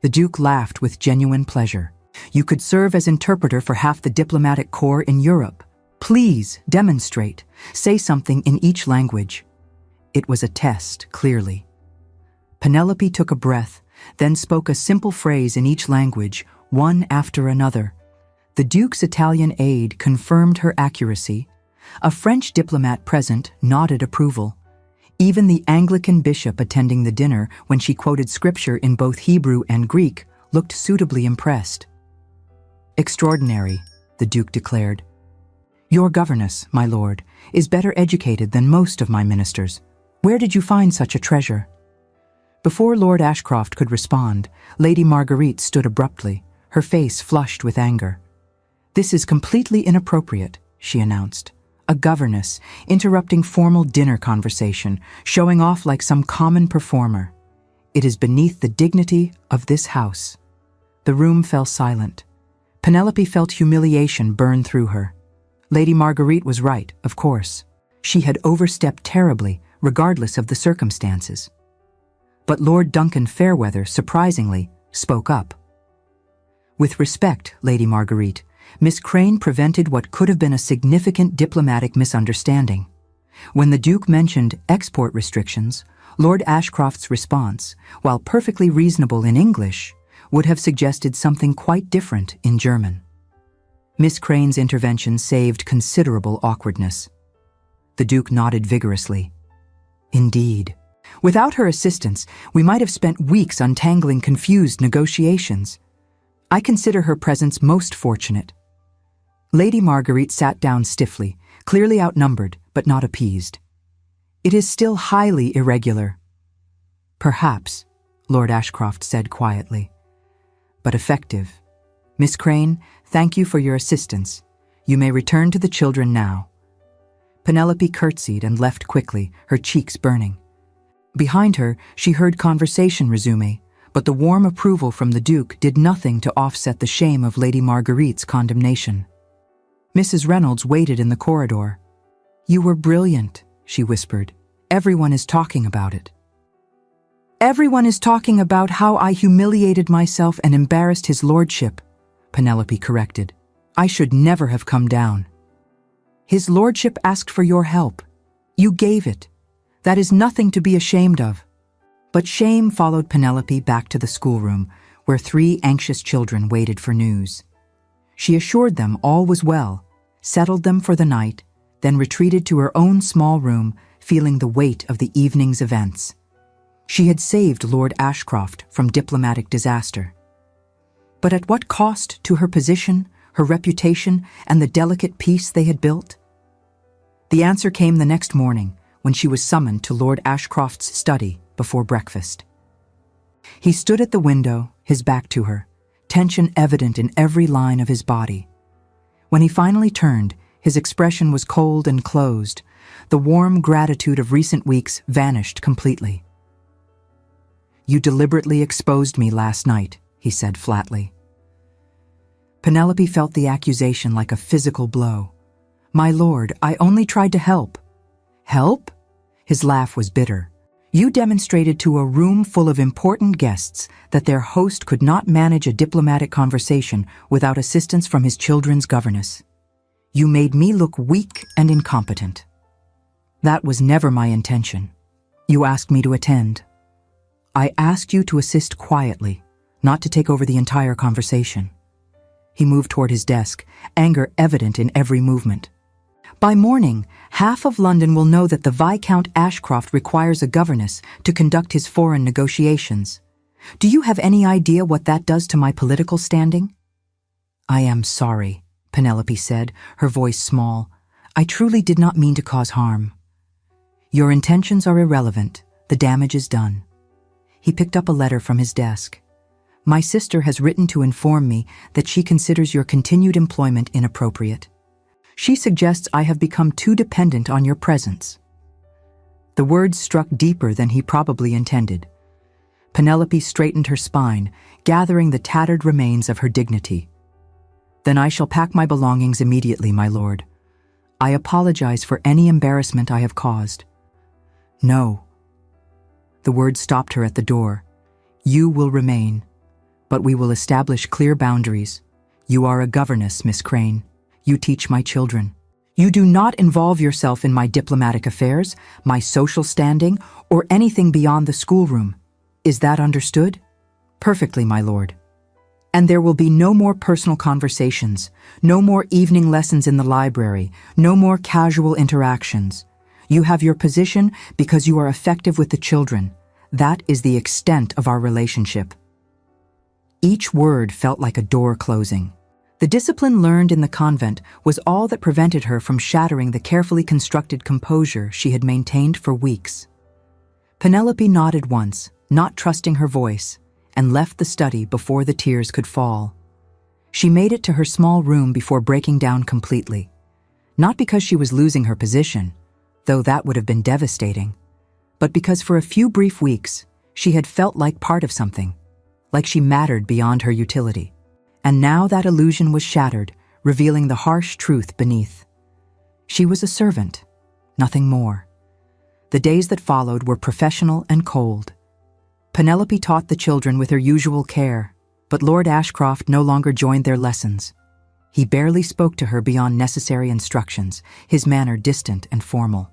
The Duke laughed with genuine pleasure. "You could serve as interpreter for half the diplomatic corps in Europe. Please demonstrate. Say something in each language." It was a test, clearly. Penelope took a breath, then spoke a simple phrase in each language, one after another. The Duke's Italian aide confirmed her accuracy. A French diplomat present nodded approval. Even the Anglican bishop attending the dinner, when she quoted scripture in both Hebrew and Greek, looked suitably impressed. "Extraordinary," the Duke declared. "Your governess, my lord, is better educated than most of my ministers. Where did you find such a treasure?" Before Lord Ashcroft could respond, Lady Marguerite stood abruptly, her face flushed with anger. "This is completely inappropriate," she announced. "A governess, interrupting formal dinner conversation, showing off like some common performer. It is beneath the dignity of this house." The room fell silent. Penelope felt humiliation burn through her. Lady Marguerite was right, of course. She had overstepped terribly, regardless of the circumstances. But Lord Duncan Fairweather, surprisingly, spoke up. "With respect, Lady Marguerite, Miss Crane prevented what could have been a significant diplomatic misunderstanding. When the Duke mentioned export restrictions, Lord Ashcroft's response, while perfectly reasonable in English, would have suggested something quite different in German. Miss Crane's intervention saved considerable awkwardness." The Duke nodded vigorously. "Indeed. Without her assistance, we might have spent weeks untangling confused negotiations. I consider her presence most fortunate." Lady Marguerite sat down stiffly, clearly outnumbered, but not appeased. "It is still highly irregular." "Perhaps," Lord Ashcroft said quietly, "but effective. Miss Crane, thank you for your assistance. You may return to the children now." Penelope curtsied and left quickly, her cheeks burning. Behind her, she heard conversation resume, but the warm approval from the Duke did nothing to offset the shame of Lady Marguerite's condemnation. Mrs. Reynolds waited in the corridor. "You were brilliant," she whispered. "Everyone is talking about it." "Everyone is talking about how I humiliated myself and embarrassed his lordship," Penelope corrected. "I should never have come down." "His lordship asked for your help. You gave it. That is nothing to be ashamed of." But shame followed Penelope back to the schoolroom, where 3 anxious children waited for news. She assured them all was well, settled them for the night, then retreated to her own small room, feeling the weight of the evening's events. She had saved Lord Ashcroft from diplomatic disaster. But at what cost to her position, her reputation, and the delicate peace they had built? The answer came the next morning when she was summoned to Lord Ashcroft's study before breakfast. He stood at the window, his back to her, tension evident in every line of his body. When he finally turned, his expression was cold and closed. The warm gratitude of recent weeks vanished completely. "You deliberately exposed me last night," he said flatly. Penelope felt the accusation like a physical blow. "My lord, I only tried to help." "Help?" His laugh was bitter. "You demonstrated to a room full of important guests that their host could not manage a diplomatic conversation without assistance from his children's governess. You made me look weak and incompetent. That was never my intention. You asked me to attend. I asked you to assist quietly, not to take over the entire conversation." He moved toward his desk, anger evident in every movement. "By morning, half of London will know that the Viscount Ashcroft requires a governess to conduct his foreign negotiations. Do you have any idea what that does to my political standing?" "I am sorry," Penelope said, her voice small. "I truly did not mean to cause harm." "Your intentions are irrelevant. The damage is done." He picked up a letter from his desk. "My sister has written to inform me that she considers your continued employment inappropriate. She suggests I have become too dependent on your presence." The words struck deeper than he probably intended. Penelope straightened her spine, gathering the tattered remains of her dignity. "Then I shall pack my belongings immediately, my lord. I apologize for any embarrassment I have caused." "No." The words stopped her at the door. "You will remain, but we will establish clear boundaries. You are a governess, Miss Crane. You teach my children. You do not involve yourself in my diplomatic affairs, my social standing, or anything beyond the schoolroom. Is that understood?" "Perfectly, my lord." "And there will be no more personal conversations, no more evening lessons in the library, no more casual interactions. You have your position because you are effective with the children. That is the extent of our relationship." Each word felt like a door closing. The discipline learned in the convent was all that prevented her from shattering the carefully constructed composure she had maintained for weeks. Penelope nodded once, not trusting her voice, and left the study before the tears could fall. She made it to her small room before breaking down completely. Not because she was losing her position, though that would have been devastating, but because for a few brief weeks she had felt like part of something, like she mattered beyond her utility. And now that illusion was shattered, revealing the harsh truth beneath. She was a servant, nothing more. The days that followed were professional and cold. Penelope taught the children with her usual care, but Lord Ashcroft no longer joined their lessons. He barely spoke to her beyond necessary instructions, his manner distant and formal.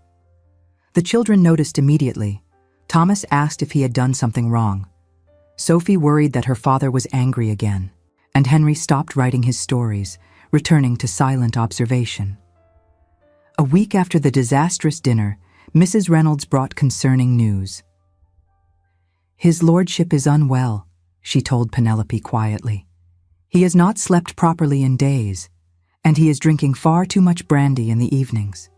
The children noticed immediately. Thomas asked if he had done something wrong. Sophie worried that her father was angry again, and Henry stopped writing his stories, returning to silent observation. A week after the disastrous dinner, Mrs. Reynolds brought concerning news. "His lordship is unwell," she told Penelope quietly. "He has not slept properly in days, and he is drinking far too much brandy in the evenings."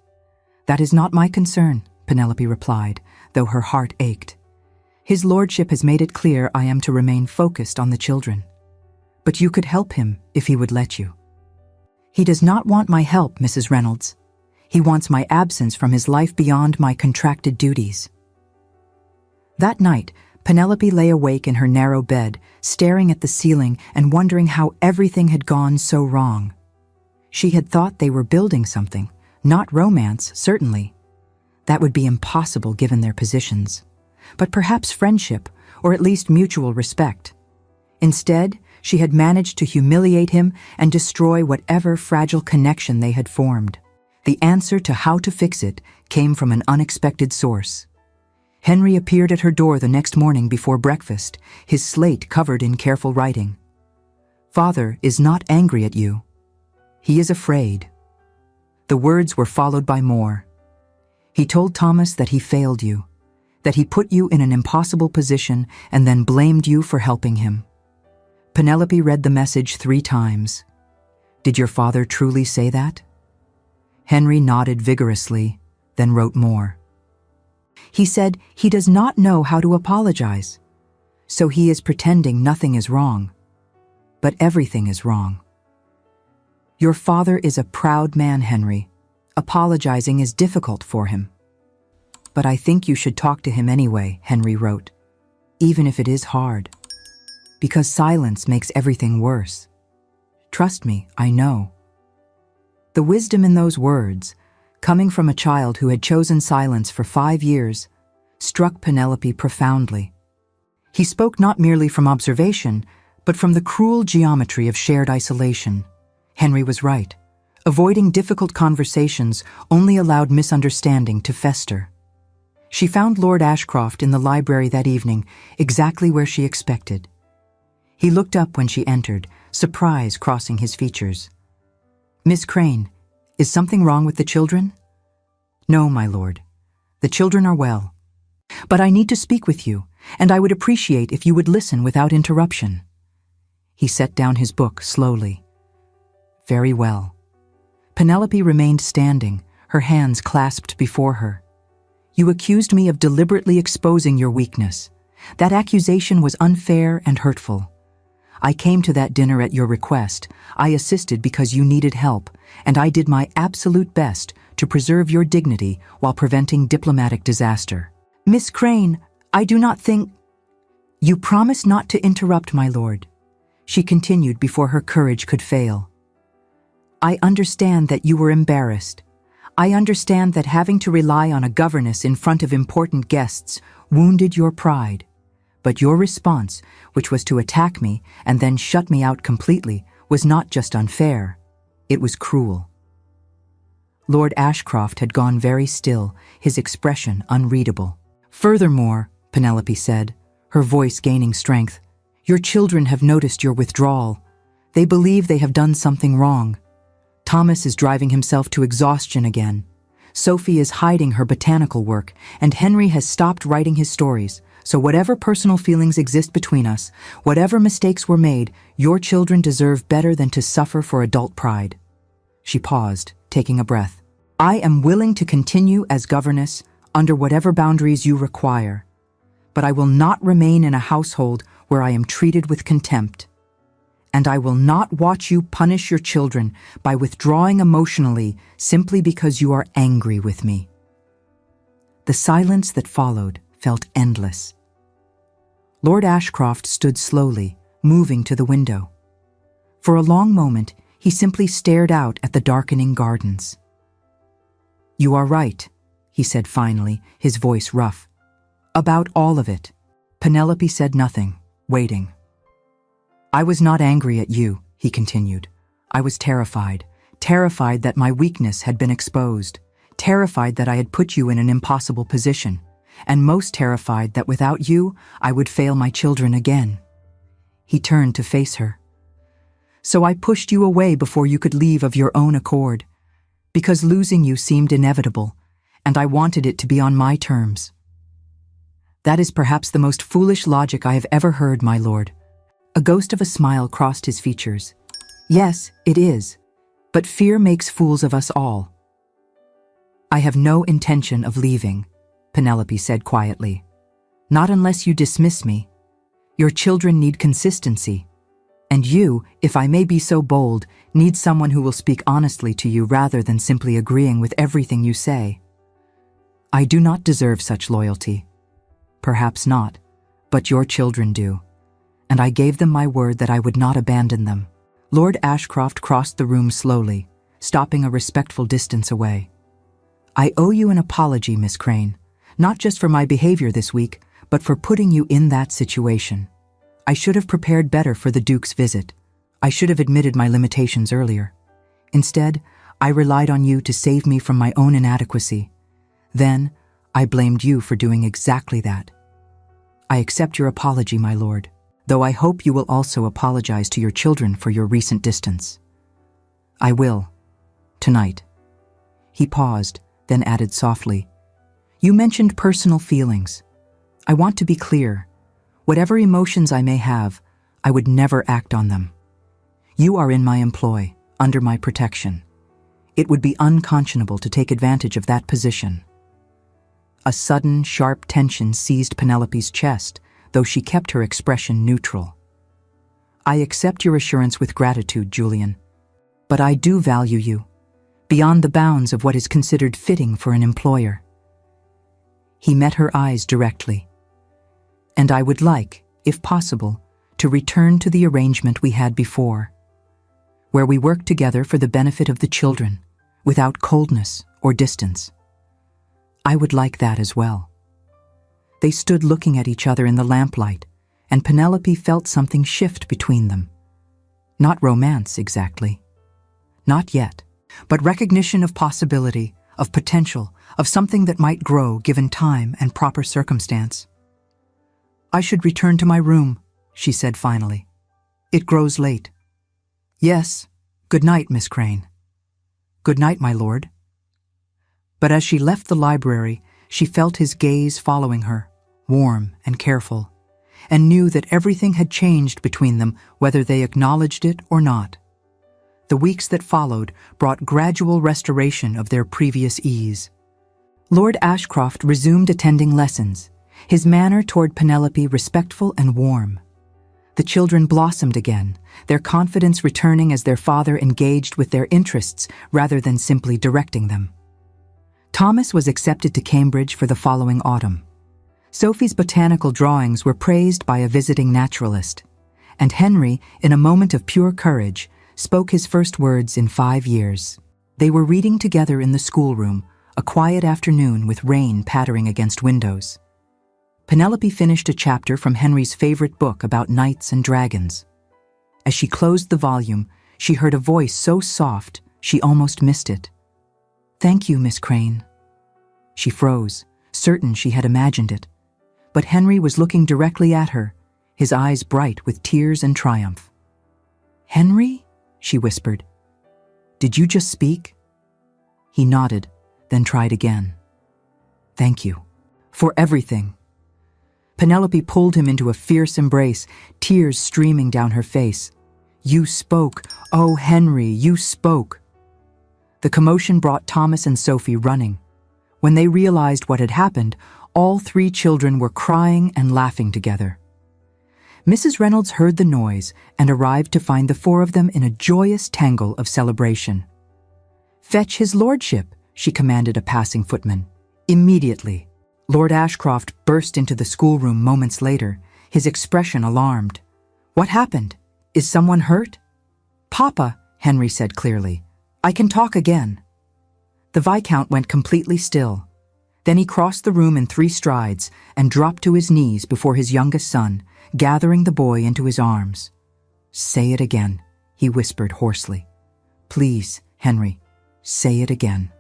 "That is not my concern," Penelope replied, though her heart ached. "His lordship has made it clear I am to remain focused on the children. But you could help him if he would let you." "He does not want my help, Mrs. Reynolds. He wants my absence from his life beyond my contracted duties." That night, Penelope lay awake in her narrow bed, staring at the ceiling and wondering how everything had gone so wrong. She had thought they were building something, not romance, certainly. That would be impossible given their positions. But perhaps friendship, or at least mutual respect. Instead, she had managed to humiliate him and destroy whatever fragile connection they had formed. The answer to how to fix it came from an unexpected source. Henry appeared at her door the next morning before breakfast, his slate covered in careful writing. "Father is not angry at you. He is afraid." The words were followed by more. "He told Thomas that he failed you, that he put you in an impossible position and then blamed you for helping him." Penelope read the message 3 times. Did your father truly say that? Henry nodded vigorously, then wrote more. He said he does not know how to apologize, so he is pretending nothing is wrong. But everything is wrong. Your father is a proud man, Henry. Apologizing is difficult for him. But I think you should talk to him anyway, Henry wrote, even if it is hard. Because silence makes everything worse. Trust me, I know. The wisdom in those words, coming from a child who had chosen silence for 5 years, struck Penelope profoundly. He spoke not merely from observation, but from the cruel geometry of shared isolation. Henry was right. Avoiding difficult conversations only allowed misunderstanding to fester. She found Lord Ashcroft in the library that evening, exactly where she expected. He looked up when she entered, surprise crossing his features. Miss Crane, is something wrong with the children? No, my lord. The children are well. But I need to speak with you, and I would appreciate if you would listen without interruption. He set down his book slowly. Very well. Penelope remained standing, her hands clasped before her. You accused me of deliberately exposing your weakness. That accusation was unfair and hurtful. I came to that dinner at your request. I assisted because you needed help, and I did my absolute best to preserve your dignity while preventing diplomatic disaster. Miss Crane, I do not think— You promise not to interrupt, my lord, she continued before her courage could fail. I understand that you were embarrassed. I understand that having to rely on a governess in front of important guests wounded your pride. But your response, which was to attack me and then shut me out completely, was not just unfair, it was cruel. Lord Ashcroft had gone very still, his expression unreadable. Furthermore, Penelope said, her voice gaining strength, your children have noticed your withdrawal. They believe they have done something wrong. Thomas is driving himself to exhaustion again. Sophie is hiding her botanical work, and Henry has stopped writing his stories. So whatever personal feelings exist between us, whatever mistakes were made, your children deserve better than to suffer for adult pride. She paused, taking a breath. I am willing to continue as governess under whatever boundaries you require, but I will not remain in a household where I am treated with contempt. And I will not watch you punish your children by withdrawing emotionally simply because you are angry with me. The silence that followed felt endless. Lord Ashcroft stood slowly, moving to the window. For a long moment, he simply stared out at the darkening gardens. You are right, he said finally, his voice rough. About all of it. Penelope said nothing, waiting. I was not angry at you, he continued. I was terrified that my weakness had been exposed, terrified that I had put you in an impossible position, and most terrified that without you, I would fail my children again. He turned to face her. So I pushed you away before you could leave of your own accord, because losing you seemed inevitable, and I wanted it to be on my terms. That is perhaps the most foolish logic I have ever heard, my lord. A ghost of a smile crossed his features. Yes, it is, but fear makes fools of us all. I have no intention of leaving, Penelope said quietly. Not unless you dismiss me. Your children need consistency. And you, if I may be so bold, need someone who will speak honestly to you rather than simply agreeing with everything you say. I do not deserve such loyalty. Perhaps not, but your children do. And I gave them my word that I would not abandon them. Lord Ashcroft crossed the room slowly, stopping a respectful distance away. I owe you an apology, Miss Crane, not just for my behavior this week, but for putting you in that situation. I should have prepared better for the Duke's visit. I should have admitted my limitations earlier. Instead, I relied on you to save me from my own inadequacy. Then, I blamed you for doing exactly that. I accept your apology, my lord, though I hope you will also apologize to your children for your recent distance. I will. Tonight. He paused, then added softly, You mentioned personal feelings. I want to be clear. Whatever emotions I may have, I would never act on them. You are in my employ. under my protection. It would be unconscionable to take advantage of that position. A sudden, sharp tension seized Penelope's chest, though she kept her expression neutral. I accept your assurance with gratitude, Julian. But I do value you, beyond the bounds of what is considered fitting for an employer. He met her eyes directly. And I would like, if possible, to return to the arrangement we had before, where we worked together for the benefit of the children, without coldness or distance. I would like that as well. They stood looking at each other in the lamplight, and Penelope felt something shift between them. Not romance, exactly. Not yet, but recognition of possibility, of potential, of something that might grow given time and proper circumstance. I should return to my room, she said finally. It grows late. Yes, good night, Miss Crane. Good night, my lord. But as she left the library, she felt his gaze following her, warm and careful, and knew that everything had changed between them, whether they acknowledged it or not. The weeks that followed brought gradual restoration of their previous ease. Lord Ashcroft resumed attending lessons, his manner toward Penelope respectful and warm. The children blossomed again, their confidence returning as their father engaged with their interests rather than simply directing them. Thomas was accepted to Cambridge for the following autumn. Sophie's botanical drawings were praised by a visiting naturalist, and Henry, in a moment of pure courage, spoke his first words in 5 years. They were reading together in the schoolroom, a quiet afternoon with rain pattering against windows. Penelope finished a chapter from Henry's favorite book about knights and dragons. As she closed the volume, she heard a voice so soft she almost missed it. "Thank you, Miss Crane." She froze, certain she had imagined it. But Henry was looking directly at her, his eyes bright with tears and triumph. "Henry?" she whispered. "Did you just speak?" He nodded, then tried again. "Thank you. For everything." Penelope pulled him into a fierce embrace, tears streaming down her face. "You spoke. Oh, Henry, you spoke." The commotion brought Thomas and Sophie running. When they realized what had happened, all 3 children were crying and laughing together. Mrs. Reynolds heard the noise and arrived to find the 4 of them in a joyous tangle of celebration. "Fetch his lordship," she commanded a passing footman. Immediately. Lord Ashcroft burst into the schoolroom moments later, his expression alarmed. "What happened? Is someone hurt?" "Papa," Henry said clearly, "I can talk again." The Viscount went completely still. Then he crossed the room in 3 strides and dropped to his knees before his youngest son, gathering the boy into his arms. "Say it again," he whispered hoarsely. "Please, Henry, say it again."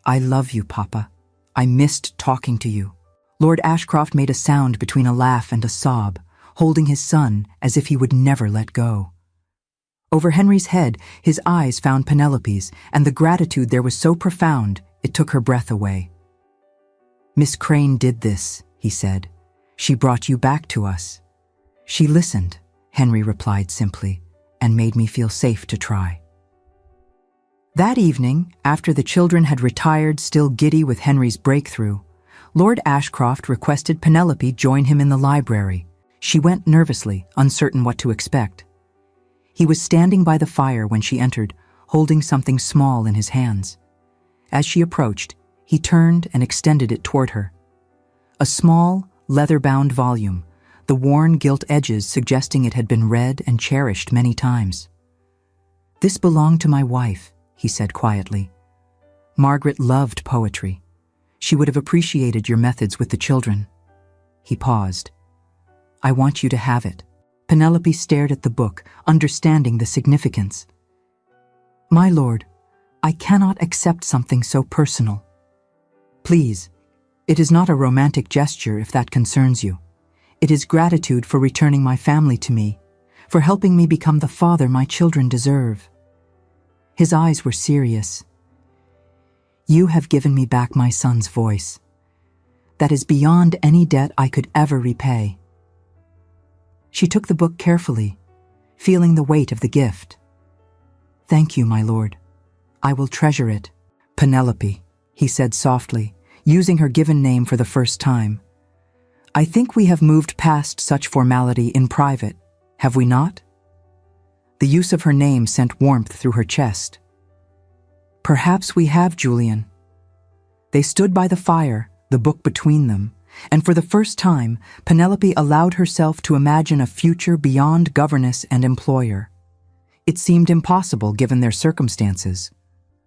"I love you, Papa. I missed talking to you." Lord Ashcroft made a sound between a laugh and a sob, holding his son as if he would never let go. Over Henry's head, his eyes found Penelope's, and the gratitude there was so profound, it took her breath away. "Miss Crane did this," he said. "She brought you back to us." "She listened," Henry replied simply, "and made me feel safe to try." That evening, after the children had retired still giddy with Henry's breakthrough, Lord Ashcroft requested Penelope join him in the library. She went nervously, uncertain what to expect. He was standing by the fire when she entered, holding something small in his hands. As she approached, he turned and extended it toward her. A small, leather-bound volume, the worn gilt edges suggesting it had been read and cherished many times. "This belonged to my wife," he said quietly. "Margaret loved poetry. She would have appreciated your methods with the children." He paused. "I want you to have it." Penelope stared at the book, understanding the significance. "My lord, I cannot accept something so personal." "Please, it is not a romantic gesture if that concerns you. It is gratitude for returning my family to me, for helping me become the father my children deserve." His eyes were serious. "You have given me back my son's voice. That is beyond any debt I could ever repay." She took the book carefully, feeling the weight of the gift. Thank you, my lord. I will treasure it. Penelope, he said softly, using her given name for the first time. I think we have moved past such formality in private, have we not? The use of her name sent warmth through her chest. Perhaps we have, Julian. They stood by the fire, the book between them, and for the first time, Penelope allowed herself to imagine a future beyond governess and employer. It seemed impossible given their circumstances.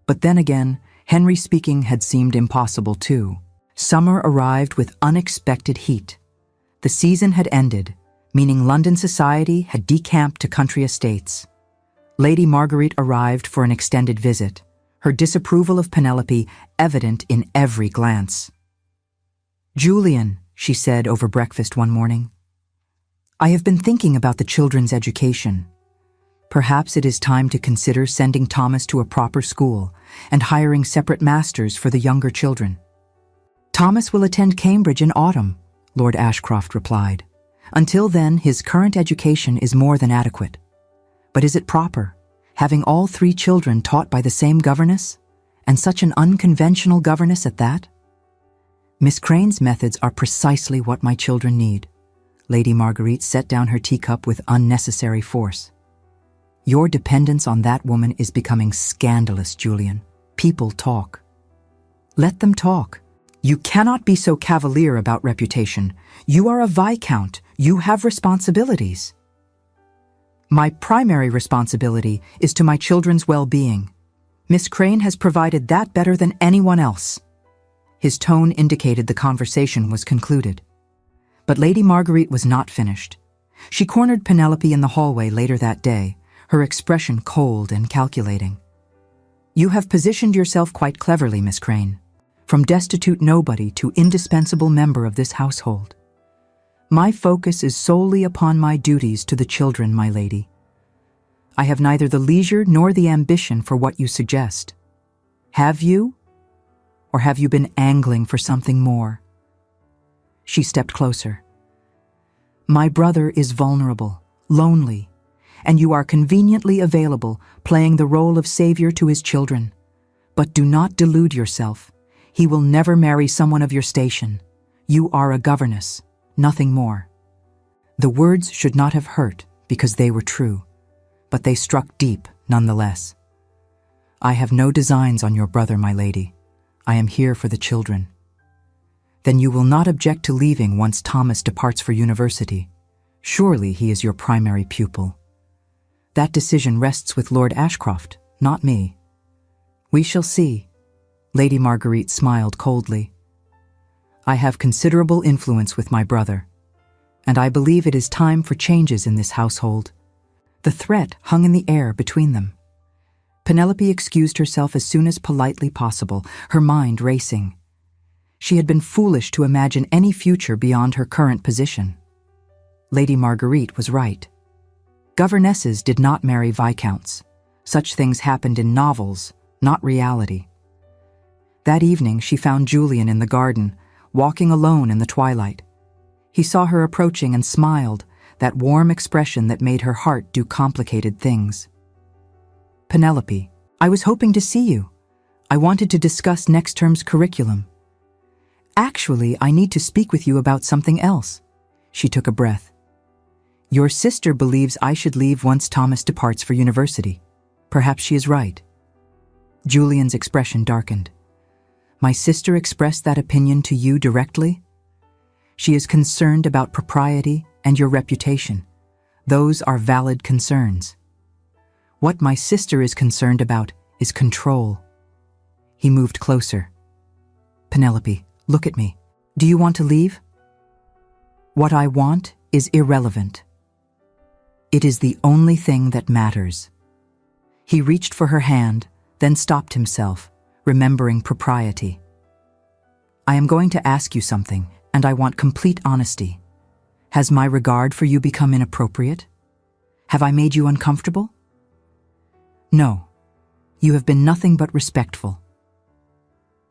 But then again, Henry speaking had seemed impossible too. Summer arrived with unexpected heat. The season had ended, meaning London society had decamped to country estates. Lady Marguerite arrived for an extended visit, her disapproval of Penelope evident in every glance. Julian, she said over breakfast one morning, I have been thinking about the children's education. Perhaps it is time to consider sending Thomas to a proper school and hiring separate masters for the younger children. Thomas will attend Cambridge in autumn, Lord Ashcroft replied. Until then, his current education is more than adequate. But is it proper, having all 3 children taught by the same governess, and such an unconventional governess at that? Miss Crane's methods are precisely what my children need. Lady Marguerite set down her teacup with unnecessary force. Your dependence on that woman is becoming scandalous, Julian. People talk. Let them talk. You cannot be so cavalier about reputation. You are a viscount. You have responsibilities. My primary responsibility is to my children's well-being. Miss Crane has provided that better than anyone else. His tone indicated the conversation was concluded. But Lady Marguerite was not finished. She cornered Penelope in the hallway later that day, her expression cold and calculating. You have positioned yourself quite cleverly, Miss Crane. From destitute nobody to indispensable member of this household. My focus is solely upon my duties to the children, my lady. I have neither the leisure nor the ambition for what you suggest. Have you? Or have you been angling for something more? She stepped closer. My brother is vulnerable, lonely, and you are conveniently available, playing the role of savior to his children. But do not delude yourself. He will never marry someone of your station. You are a governess, nothing more. The words should not have hurt because they were true, but they struck deep nonetheless. I have no designs on your brother, my lady. I am here for the children. Then you will not object to leaving once Thomas departs for university. Surely he is your primary pupil. That decision rests with Lord Ashcroft, not me. We shall see. Lady Marguerite smiled coldly. I have considerable influence with my brother, and I believe it is time for changes in this household. The threat hung in the air between them. Penelope excused herself as soon as politely possible, her mind racing. She had been foolish to imagine any future beyond her current position. Lady Marguerite was right. Governesses did not marry viscounts. Such things happened in novels, not reality. That evening she found Julian in the garden, walking alone in the twilight. He saw her approaching and smiled, that warm expression that made her heart do complicated things. Penelope, I was hoping to see you. I wanted to discuss next term's curriculum. Actually, I need to speak with you about something else. She took a breath. Your sister believes I should leave once Thomas departs for university. Perhaps she is right. Julian's expression darkened. My sister expressed that opinion to you directly? She is concerned about propriety and your reputation. Those are valid concerns. What my sister is concerned about is control. He moved closer. Penelope, look at me. Do you want to leave? What I want is irrelevant. It is the only thing that matters. He reached for her hand, then stopped himself, remembering propriety. I am going to ask you something, and I want complete honesty. Has my regard for you become inappropriate? Have I made you uncomfortable? No. You have been nothing but respectful.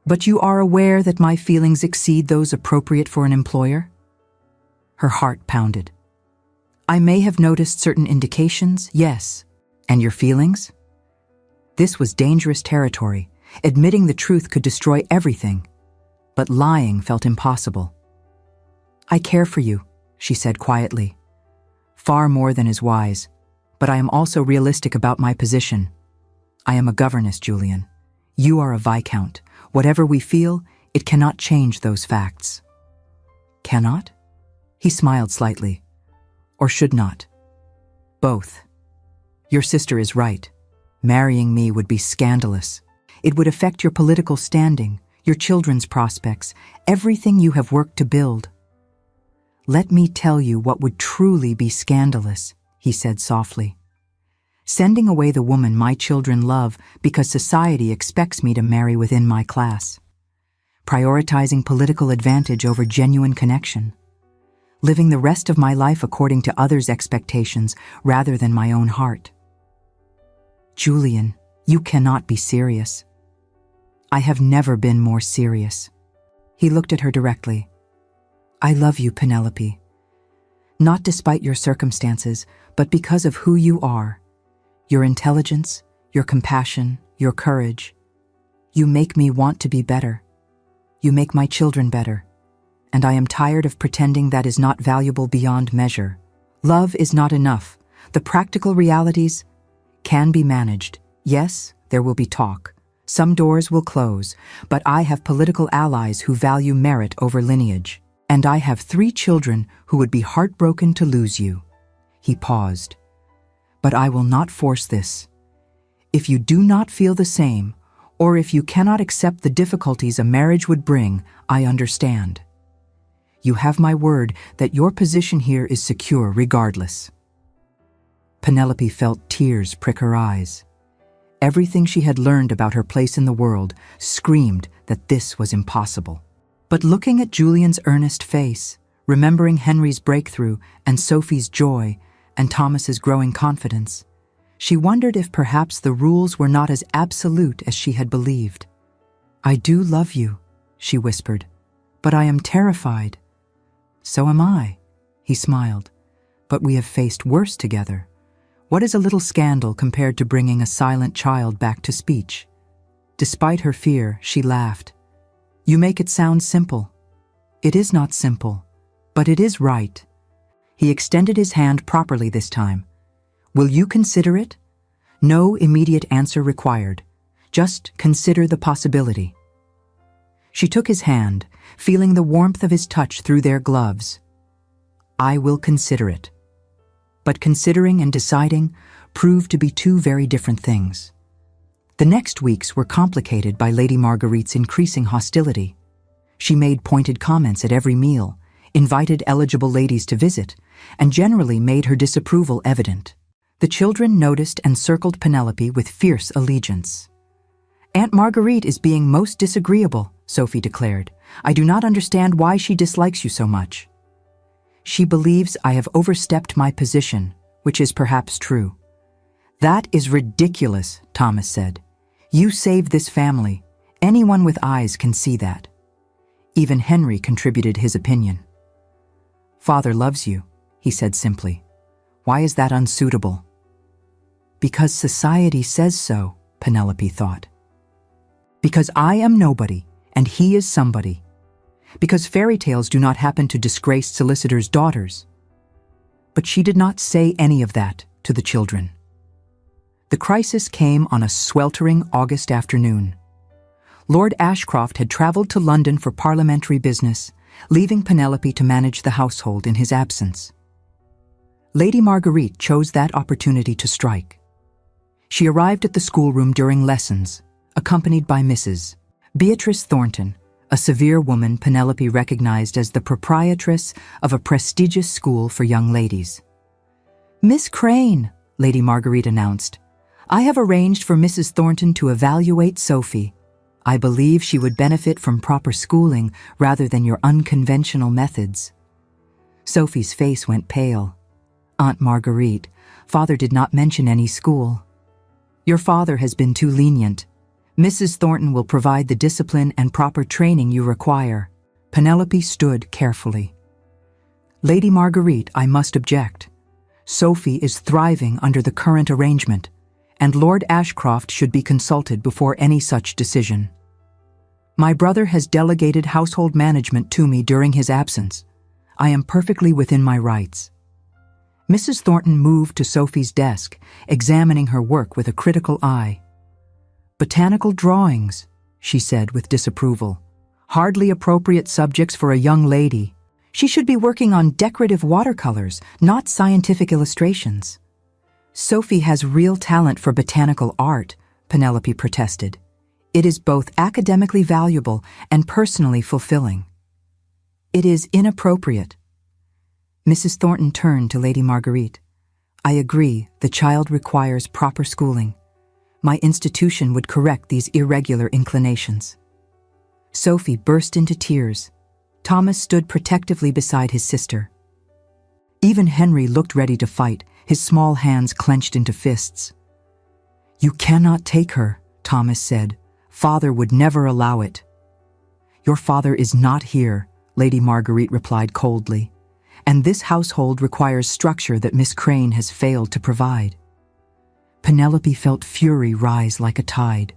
But you are aware that my feelings exceed those appropriate for an employer? Her heart pounded. I may have noticed certain indications, yes. And your feelings? This was dangerous territory. Admitting the truth could destroy everything. But lying felt impossible. "I care for you," she said quietly. "Far more than is wise, but I am also realistic about my position. I am a governess, Julian. You are a viscount. Whatever we feel, it cannot change those facts." "Cannot?" He smiled slightly. "Or should not?" "Both. Your sister is right. Marrying me would be scandalous. It would affect your political standing, your children's prospects, everything you have worked to build." "Let me tell you what would truly be scandalous," he said softly. "Sending away the woman my children love because society expects me to marry within my class. Prioritizing political advantage over genuine connection. Living the rest of my life according to others' expectations rather than my own heart." "Julian, you cannot be serious." "I have never been more serious." He looked at her directly. "I love you, Penelope. Not despite your circumstances, but because of who you are. Your intelligence, your compassion, your courage. You make me want to be better. You make my children better. And I am tired of pretending that is not valuable beyond measure. Love is not enough. The practical realities can be managed. Yes, there will be talk. Some doors will close, but I have political allies who value merit over lineage. And I have 3 children who would be heartbroken to lose you." He paused. "But I will not force this. If you do not feel the same, or if you cannot accept the difficulties a marriage would bring, I understand. You have my word that your position here is secure regardless." Penelope felt tears prick her eyes. Everything she had learned about her place in the world screamed that this was impossible. But looking at Julian's earnest face, remembering Henry's breakthrough and Sophie's joy and Thomas's growing confidence, she wondered if perhaps the rules were not as absolute as she had believed. "I do love you," she whispered, "but I am terrified." "So am I," he smiled, "but we have faced worse together. What is a little scandal compared to bringing a silent child back to speech?" Despite her fear, she laughed. "You make it sound simple." "It is not simple, but it is right." He extended his hand properly this time. "Will you consider it? No immediate answer required. Just consider the possibility." She took his hand, feeling the warmth of his touch through their gloves. "I will consider it." But considering and deciding proved to be 2 very different things. The next weeks were complicated by Lady Marguerite's increasing hostility. She made pointed comments at every meal, invited eligible ladies to visit, and generally made her disapproval evident. The children noticed and circled Penelope with fierce allegiance. "Aunt Marguerite is being most disagreeable," Sophie declared. "I do not understand why she dislikes you so much." "She believes I have overstepped my position, which is perhaps true." "That is ridiculous," Thomas said. "You saved this family. Anyone with eyes can see that." Even Henry contributed his opinion. "Father loves you," he said simply. "Why is that unsuitable?" "Because society says so," Penelope thought. "Because I am nobody, and he is somebody. Because fairy tales do not happen to disgraced solicitors' daughters." But she did not say any of that to the children. The crisis came on a sweltering August afternoon. Lord Ashcroft had travelled to London for parliamentary business, leaving Penelope to manage the household in his absence. Lady Marguerite chose that opportunity to strike. She arrived at the schoolroom during lessons, accompanied by Mrs. Beatrice Thornton, a severe woman Penelope recognized as the proprietress of a prestigious school for young ladies. "Miss Crane," Lady Marguerite announced, "I have arranged for Mrs. Thornton to evaluate Sophie. I believe she would benefit from proper schooling rather than your unconventional methods." Sophie's face went pale. "Aunt Marguerite, Father did not mention any school." "Your father has been too lenient. Mrs. Thornton will provide the discipline and proper training you require." Penelope stood carefully. "Lady Marguerite, I must object. Sophie is thriving under the current arrangement, and Lord Ashcroft should be consulted before any such decision. My brother has delegated household management to me during his absence. I am perfectly within my rights." Mrs. Thornton moved to Sophie's desk, examining her work with a critical eye. "Botanical drawings," she said with disapproval. "Hardly appropriate subjects for a young lady. She should be working on decorative watercolors, not scientific illustrations." "Sophie has real talent for botanical art," Penelope protested. "It is both academically valuable and personally fulfilling." "It is inappropriate." Mrs. Thornton turned to Lady Marguerite. "I agree, the child requires proper schooling. My institution would correct these irregular inclinations." Sophie burst into tears. Thomas stood protectively beside his sister. Even Henry looked ready to fight, his small hands clenched into fists. "You cannot take her," Thomas said. "Father would never allow it." "Your father is not here," Lady Marguerite replied coldly. "And this household requires structure that Miss Crane has failed to provide." Penelope felt fury rise like a tide.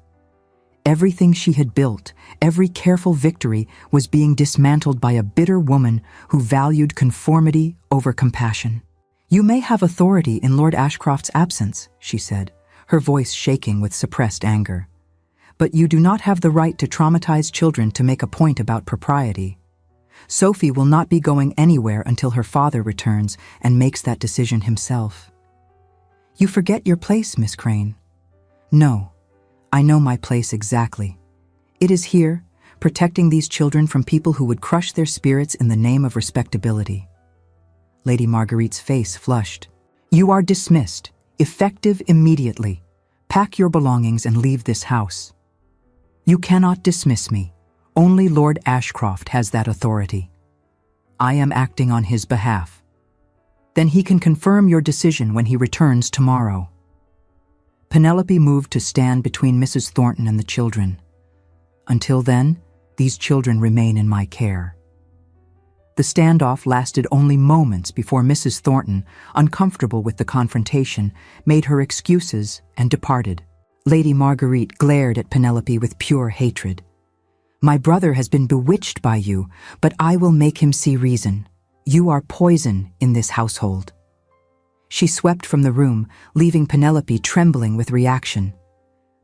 Everything she had built, every careful victory, was being dismantled by a bitter woman who valued conformity over compassion. "You may have authority in Lord Ashcroft's absence," she said, her voice shaking with suppressed anger. "But you do not have the right to traumatize children to make a point about propriety. Sophie will not be going anywhere until her father returns and makes that decision himself." "You forget your place, Miss Crane." "No, I know my place exactly. It is here, protecting these children from people who would crush their spirits in the name of respectability." Lady Marguerite's face flushed. "You are dismissed, effective immediately. Pack your belongings and leave this house." "You cannot dismiss me. Only Lord Ashcroft has that authority. I am acting on his behalf. Then he can confirm your decision when he returns tomorrow." Penelope moved to stand between Mrs. Thornton and the children. "Until then, these children remain in my care." The standoff lasted only moments before Mrs. Thornton, uncomfortable with the confrontation, made her excuses and departed. Lady Marguerite glared at Penelope with pure hatred. "My brother has been bewitched by you, but I will make him see reason. You are poison in this household." She swept from the room, leaving Penelope trembling with reaction.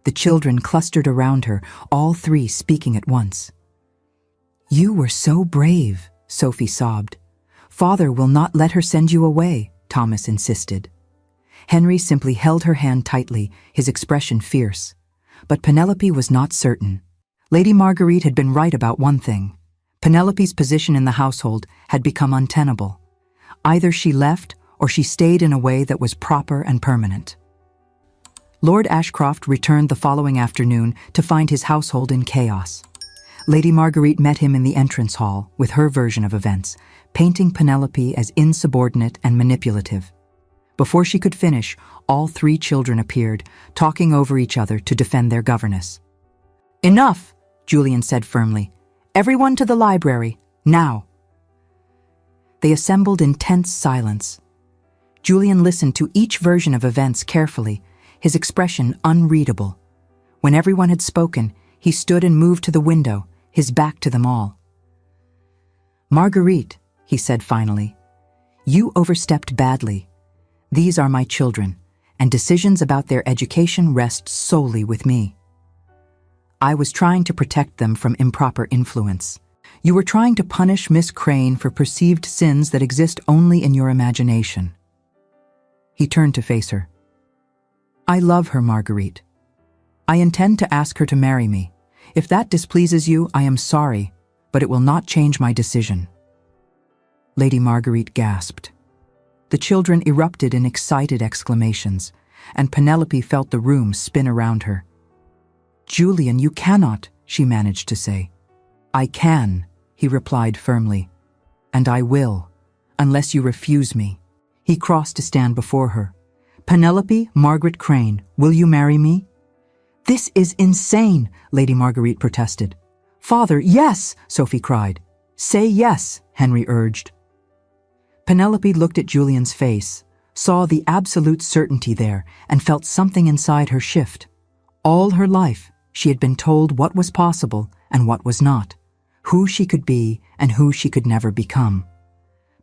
The children clustered around her, all three speaking at once. "You were so brave," Sophie sobbed. "Father will not let her send you away," Thomas insisted. Henry simply held her hand tightly, his expression fierce. But Penelope was not certain. Lady Marguerite had been right about one thing. Penelope's position in the household had become untenable. Either she left or she stayed in a way that was proper and permanent. Lord Ashcroft returned the following afternoon to find his household in chaos. Lady Marguerite met him in the entrance hall with her version of events, painting Penelope as insubordinate and manipulative. Before she could finish, all three children appeared, talking over each other to defend their governess. "Enough," Julian said firmly. "Everyone to the library, now." They assembled in tense silence. Julian listened to each version of events carefully, his expression unreadable. When everyone had spoken, he stood and moved to the window, his back to them all. "Marguerite," he said finally, "you overstepped badly. These are my children, and decisions about their education rest solely with me. I was trying to protect them from improper influence. You were trying to punish Miss Crane for perceived sins that exist only in your imagination." He turned to face her. "I love her, Marguerite. I intend to ask her to marry me. If that displeases you, I am sorry, but it will not change my decision." Lady Marguerite gasped. The children erupted in excited exclamations, and Penelope felt the room spin around her. "Julian, you cannot," she managed to say. "I can," he replied firmly. "And I will, unless you refuse me." He crossed to stand before her. "Penelope Margaret Crane, will you marry me?" "This is insane," Lady Marguerite protested. "Father, yes," Sophie cried. "Say yes," Henry urged. Penelope looked at Julian's face, saw the absolute certainty there, and felt something inside her shift. All her life, she had been told what was possible and what was not, who she could be and who she could never become.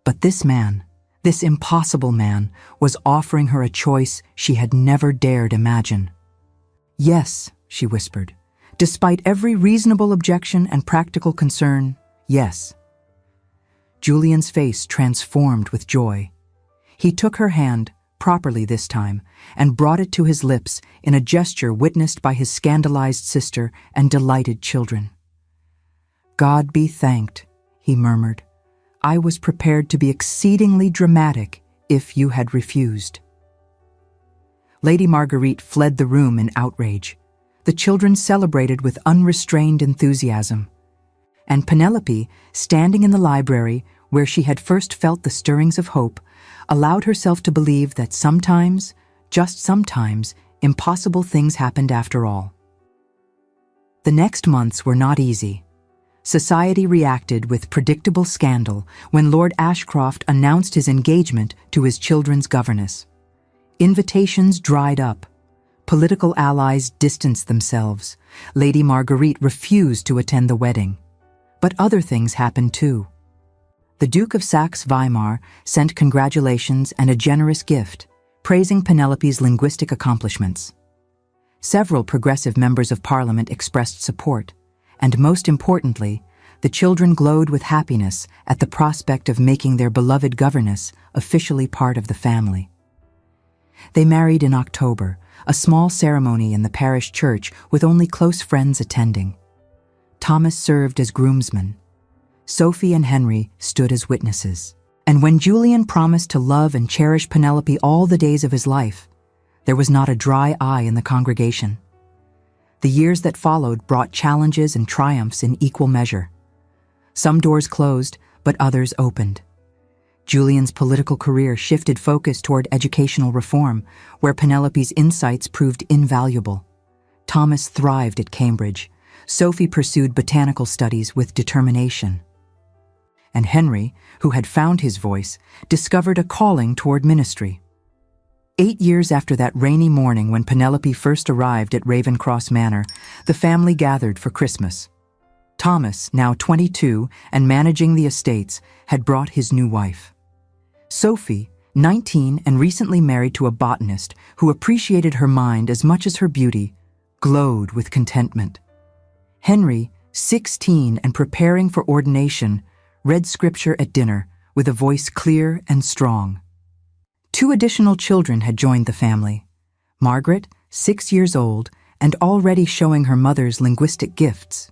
But this man, this impossible man, was offering her a choice she had never dared imagine. "Yes," she whispered, despite every reasonable objection and practical concern, yes. Julian's face transformed with joy. He took her hand, properly this time, and brought it to his lips in a gesture witnessed by his scandalized sister and delighted children. "God be thanked," he murmured. "I was prepared to be exceedingly dramatic if you had refused." Lady Marguerite fled the room in outrage. The children celebrated with unrestrained enthusiasm. And Penelope, standing in the library where she had first felt the stirrings of hope, allowed herself to believe that sometimes, just sometimes, impossible things happened after all. The next months were not easy. Society reacted with predictable scandal when Lord Ashcroft announced his engagement to his children's governess. Invitations dried up. Political allies distanced themselves. Lady Marguerite refused to attend the wedding. But other things happened too. The Duke of Saxe-Weimar sent congratulations and a generous gift, praising Penelope's linguistic accomplishments. Several progressive members of Parliament expressed support, and most importantly, the children glowed with happiness at the prospect of making their beloved governess officially part of the family. They married in October, a small ceremony in the parish church with only close friends attending. Thomas served as groomsman. Sophie and Henry stood as witnesses. And when Julian promised to love and cherish Penelope all the days of his life, there was not a dry eye in the congregation. The years that followed brought challenges and triumphs in equal measure. Some doors closed, but others opened. Julian's political career shifted focus toward educational reform, where Penelope's insights proved invaluable. Thomas thrived at Cambridge. Sophie pursued botanical studies with determination. And Henry, who had found his voice, discovered a calling toward ministry. 8 years after that rainy morning when Penelope first arrived at Ravenscross Manor, the family gathered for Christmas. Thomas, now 22 and managing the estates, had brought his new wife. Sophie, 19 and recently married to a botanist who appreciated her mind as much as her beauty, glowed with contentment. Henry, 16 and preparing for ordination, read scripture at dinner with a voice clear and strong. 2 additional children had joined the family. Margaret, 6 years old and already showing her mother's linguistic gifts,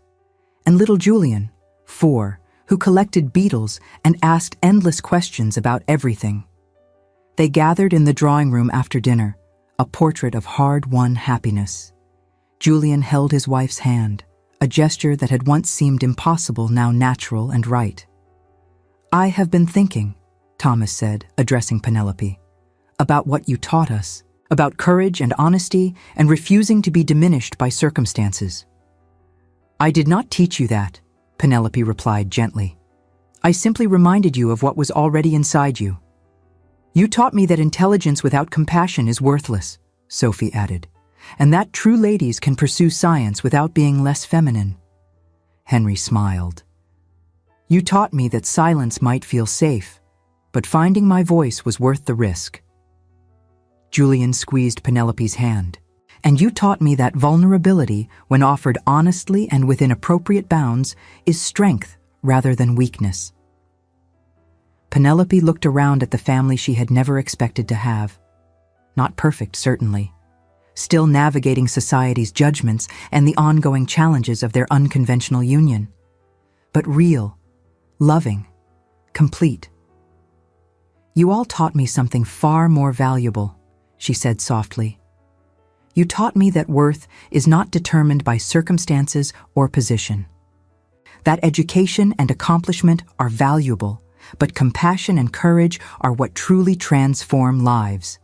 and little Julian, 4, who collected beetles and asked endless questions about everything. They gathered in the drawing room after dinner, a portrait of hard-won happiness. Julian held his wife's hand, a gesture that had once seemed impossible, now natural and right. "I have been thinking," Thomas said, addressing Penelope, "about what you taught us, about courage and honesty and refusing to be diminished by circumstances." "I did not teach you that," Penelope replied gently. "I simply reminded you of what was already inside you." "You taught me that intelligence without compassion is worthless," Sophie added, "and that true ladies can pursue science without being less feminine." Henry smiled. "You taught me that silence might feel safe, but finding my voice was worth the risk." Julian squeezed Penelope's hand. "And you taught me that vulnerability, when offered honestly and within appropriate bounds, is strength rather than weakness." Penelope looked around at the family she had never expected to have. Not perfect, certainly. Still navigating society's judgments and the ongoing challenges of their unconventional union. But real, loving, complete. "You all taught me something far more valuable," she said softly. "You taught me that worth is not determined by circumstances or position. That education and accomplishment are valuable, but compassion and courage are what truly transform lives.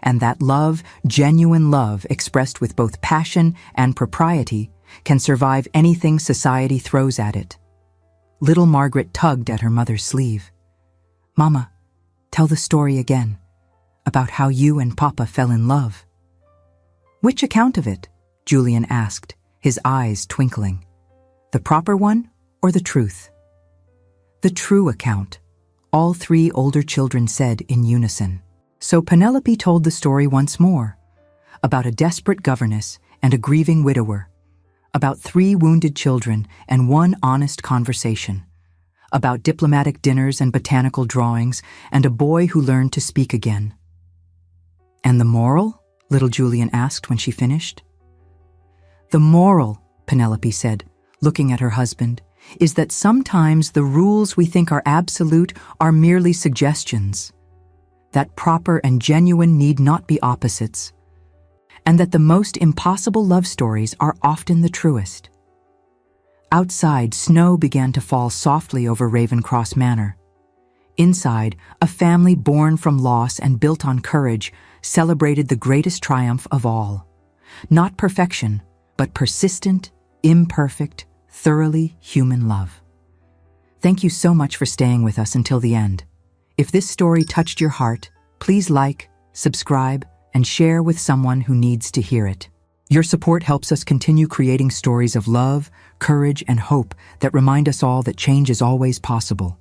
And that love, genuine love expressed with both passion and propriety, can survive anything society throws at it." Little Margaret tugged at her mother's sleeve. "Mama, tell the story again. about how you and Papa fell in love." "Which account of it?" Julian asked, his eyes twinkling. "The proper one or the truth?" "The true account," all three older children said in unison. So Penelope told the story once more, about a desperate governess and a grieving widower, about 3 wounded children and 1 honest conversation, about diplomatic dinners and botanical drawings and a boy who learned to speak again. "And the moral?" little Julian asked when she finished. "The moral," Penelope said, looking at her husband, "is that sometimes the rules we think are absolute are merely suggestions, that proper and genuine need not be opposites, and that the most impossible love stories are often the truest." Outside, snow began to fall softly over Ravencross Manor. Inside, a family born from loss and built on courage celebrated the greatest triumph of all. Not perfection, but persistent, imperfect, thoroughly human love. Thank you so much for staying with us until the end. If this story touched your heart, please like, subscribe, and share with someone who needs to hear it. Your support helps us continue creating stories of love, courage, and hope that remind us all that change is always possible.